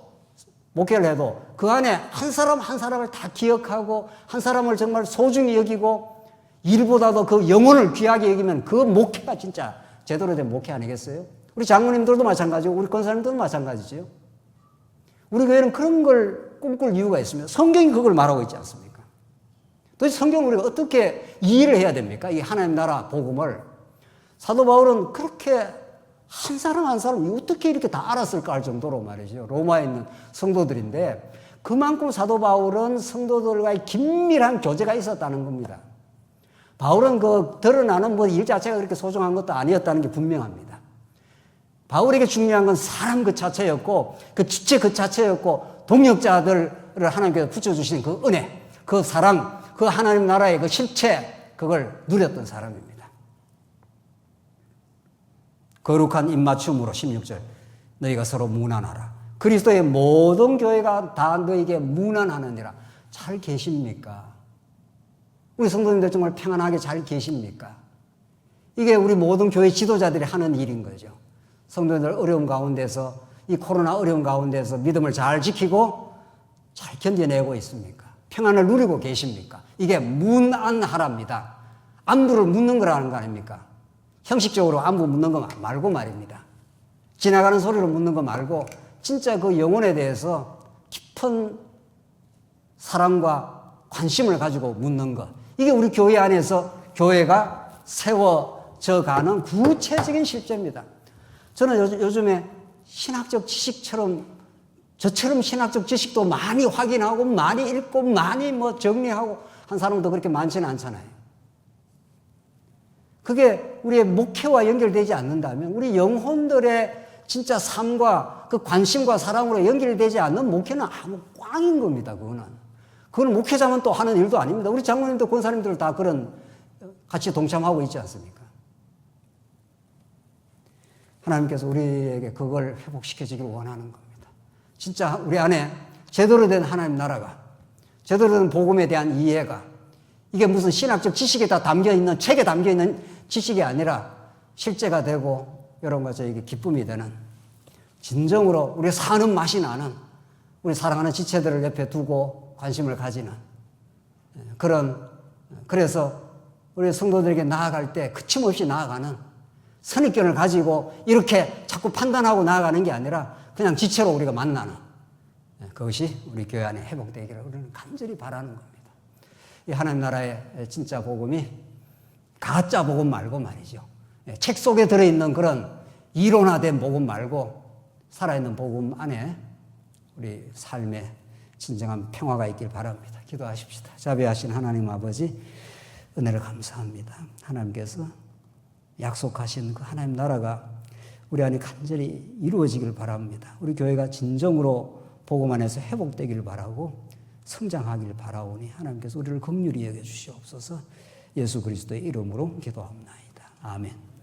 목회를 해도 그 안에 한 사람 한 사람을 다 기억하고 한 사람을 정말 소중히 여기고 일보다도 그 영혼을 귀하게 여기면 그 목회가 진짜 제대로 된 목회 아니겠어요? 우리 장로님들도 마찬가지고 우리 권사님들도 마찬가지죠. 우리 교회는 그런 걸 꿈꿀 이유가 있으면 성경이 그걸 말하고 있지 않습니까? 도대체 성경을 우리가 어떻게 이해를 해야 됩니까? 이 하나님 나라 복음을. 사도 바울은 그렇게 한 사람 한 사람 어떻게 이렇게 다 알았을까 할 정도로 말이죠. 로마에 있는 성도들인데 그만큼 사도 바울은 성도들과의 긴밀한 교제가 있었다는 겁니다. 바울은 그 드러나는 뭐 일 자체가 그렇게 소중한 것도 아니었다는 게 분명합니다. 바울에게 중요한 건 사람 그 자체였고 그 주체 그 자체였고 동역자들을 하나님께서 붙여주신 그 은혜, 그 사랑, 그 하나님 나라의 그 실체, 그걸 누렸던 사람입니다. 거룩한 입맞춤으로 16절 너희가 서로 문안하라. 그리스도의 모든 교회가 다 너희에게 문안하느니라. 잘 계십니까? 우리 성도님들 정말 평안하게 잘 계십니까? 이게 우리 모든 교회 지도자들이 하는 일인 거죠. 성도님들 어려운 가운데서, 이 코로나 어려운 가운데서 믿음을 잘 지키고 잘 견뎌내고 있습니까? 평안을 누리고 계십니까? 이게 문안하랍니다. 안부를 묻는 거라는 거 아닙니까? 형식적으로 안부 묻는 거 말고 말입니다. 지나가는 소리로 묻는 거 말고 진짜 그 영혼에 대해서 깊은 사랑과 관심을 가지고 묻는 것. 이게 우리 교회 안에서 교회가 세워져 가는 구체적인 실제입니다. 저는 요즘에 신학적 지식처럼 저처럼 신학적 지식도 많이 확인하고 많이 읽고 많이 뭐 정리하고 한 사람도 그렇게 많지는 않잖아요. 그게 우리의 목회와 연결되지 않는다면 우리 영혼들의 진짜 삶과 그 관심과 사랑으로 연결되지 않는 목회는 아무 꽝인 겁니다. 그거는 목회자만 또 하는 일도 아닙니다. 우리 장로님들, 권사님들 다 그런 같이 동참하고 있지 않습니까? 하나님께서 우리에게 그걸 회복시켜주길 원하는 겁니다. 진짜 우리 안에 제대로 된 하나님 나라가, 제대로 된 복음에 대한 이해가, 이게 무슨 신학적 지식에 다 담겨있는, 책에 담겨있는 지식이 아니라 실제가 되고 여러분과 저에게 기쁨이 되는, 진정으로 우리 사는 맛이 나는, 우리 사랑하는 지체들을 옆에 두고 관심을 가지는 그래서 우리 성도들에게 나아갈 때 그침없이 나아가는 선입견을 가지고 이렇게 자꾸 판단하고 나아가는 게 아니라 그냥 지체로 우리가 만나는 그것이 우리 교회 안에 회복되기를 우리는 간절히 바라는 겁니다. 이 하나님 나라의 진짜 복음이 가짜 복음 말고 말이죠. 책 속에 들어있는 그런 이론화된 복음 말고 살아있는 복음 안에 우리 삶에 진정한 평화가 있길 바랍니다. 기도하십시다. 자비하신 하나님 아버지, 은혜를 감사합니다. 하나님께서 약속하신 그 하나님 나라가 우리 안에 간절히 이루어지길 바랍니다. 우리 교회가 진정으로 복음 안에서 회복되길 바라고 성장하길 바라오니 하나님께서 우리를 긍휼히 여겨 주시옵소서. 예수 그리스도의 이름으로 기도합니다. 아멘.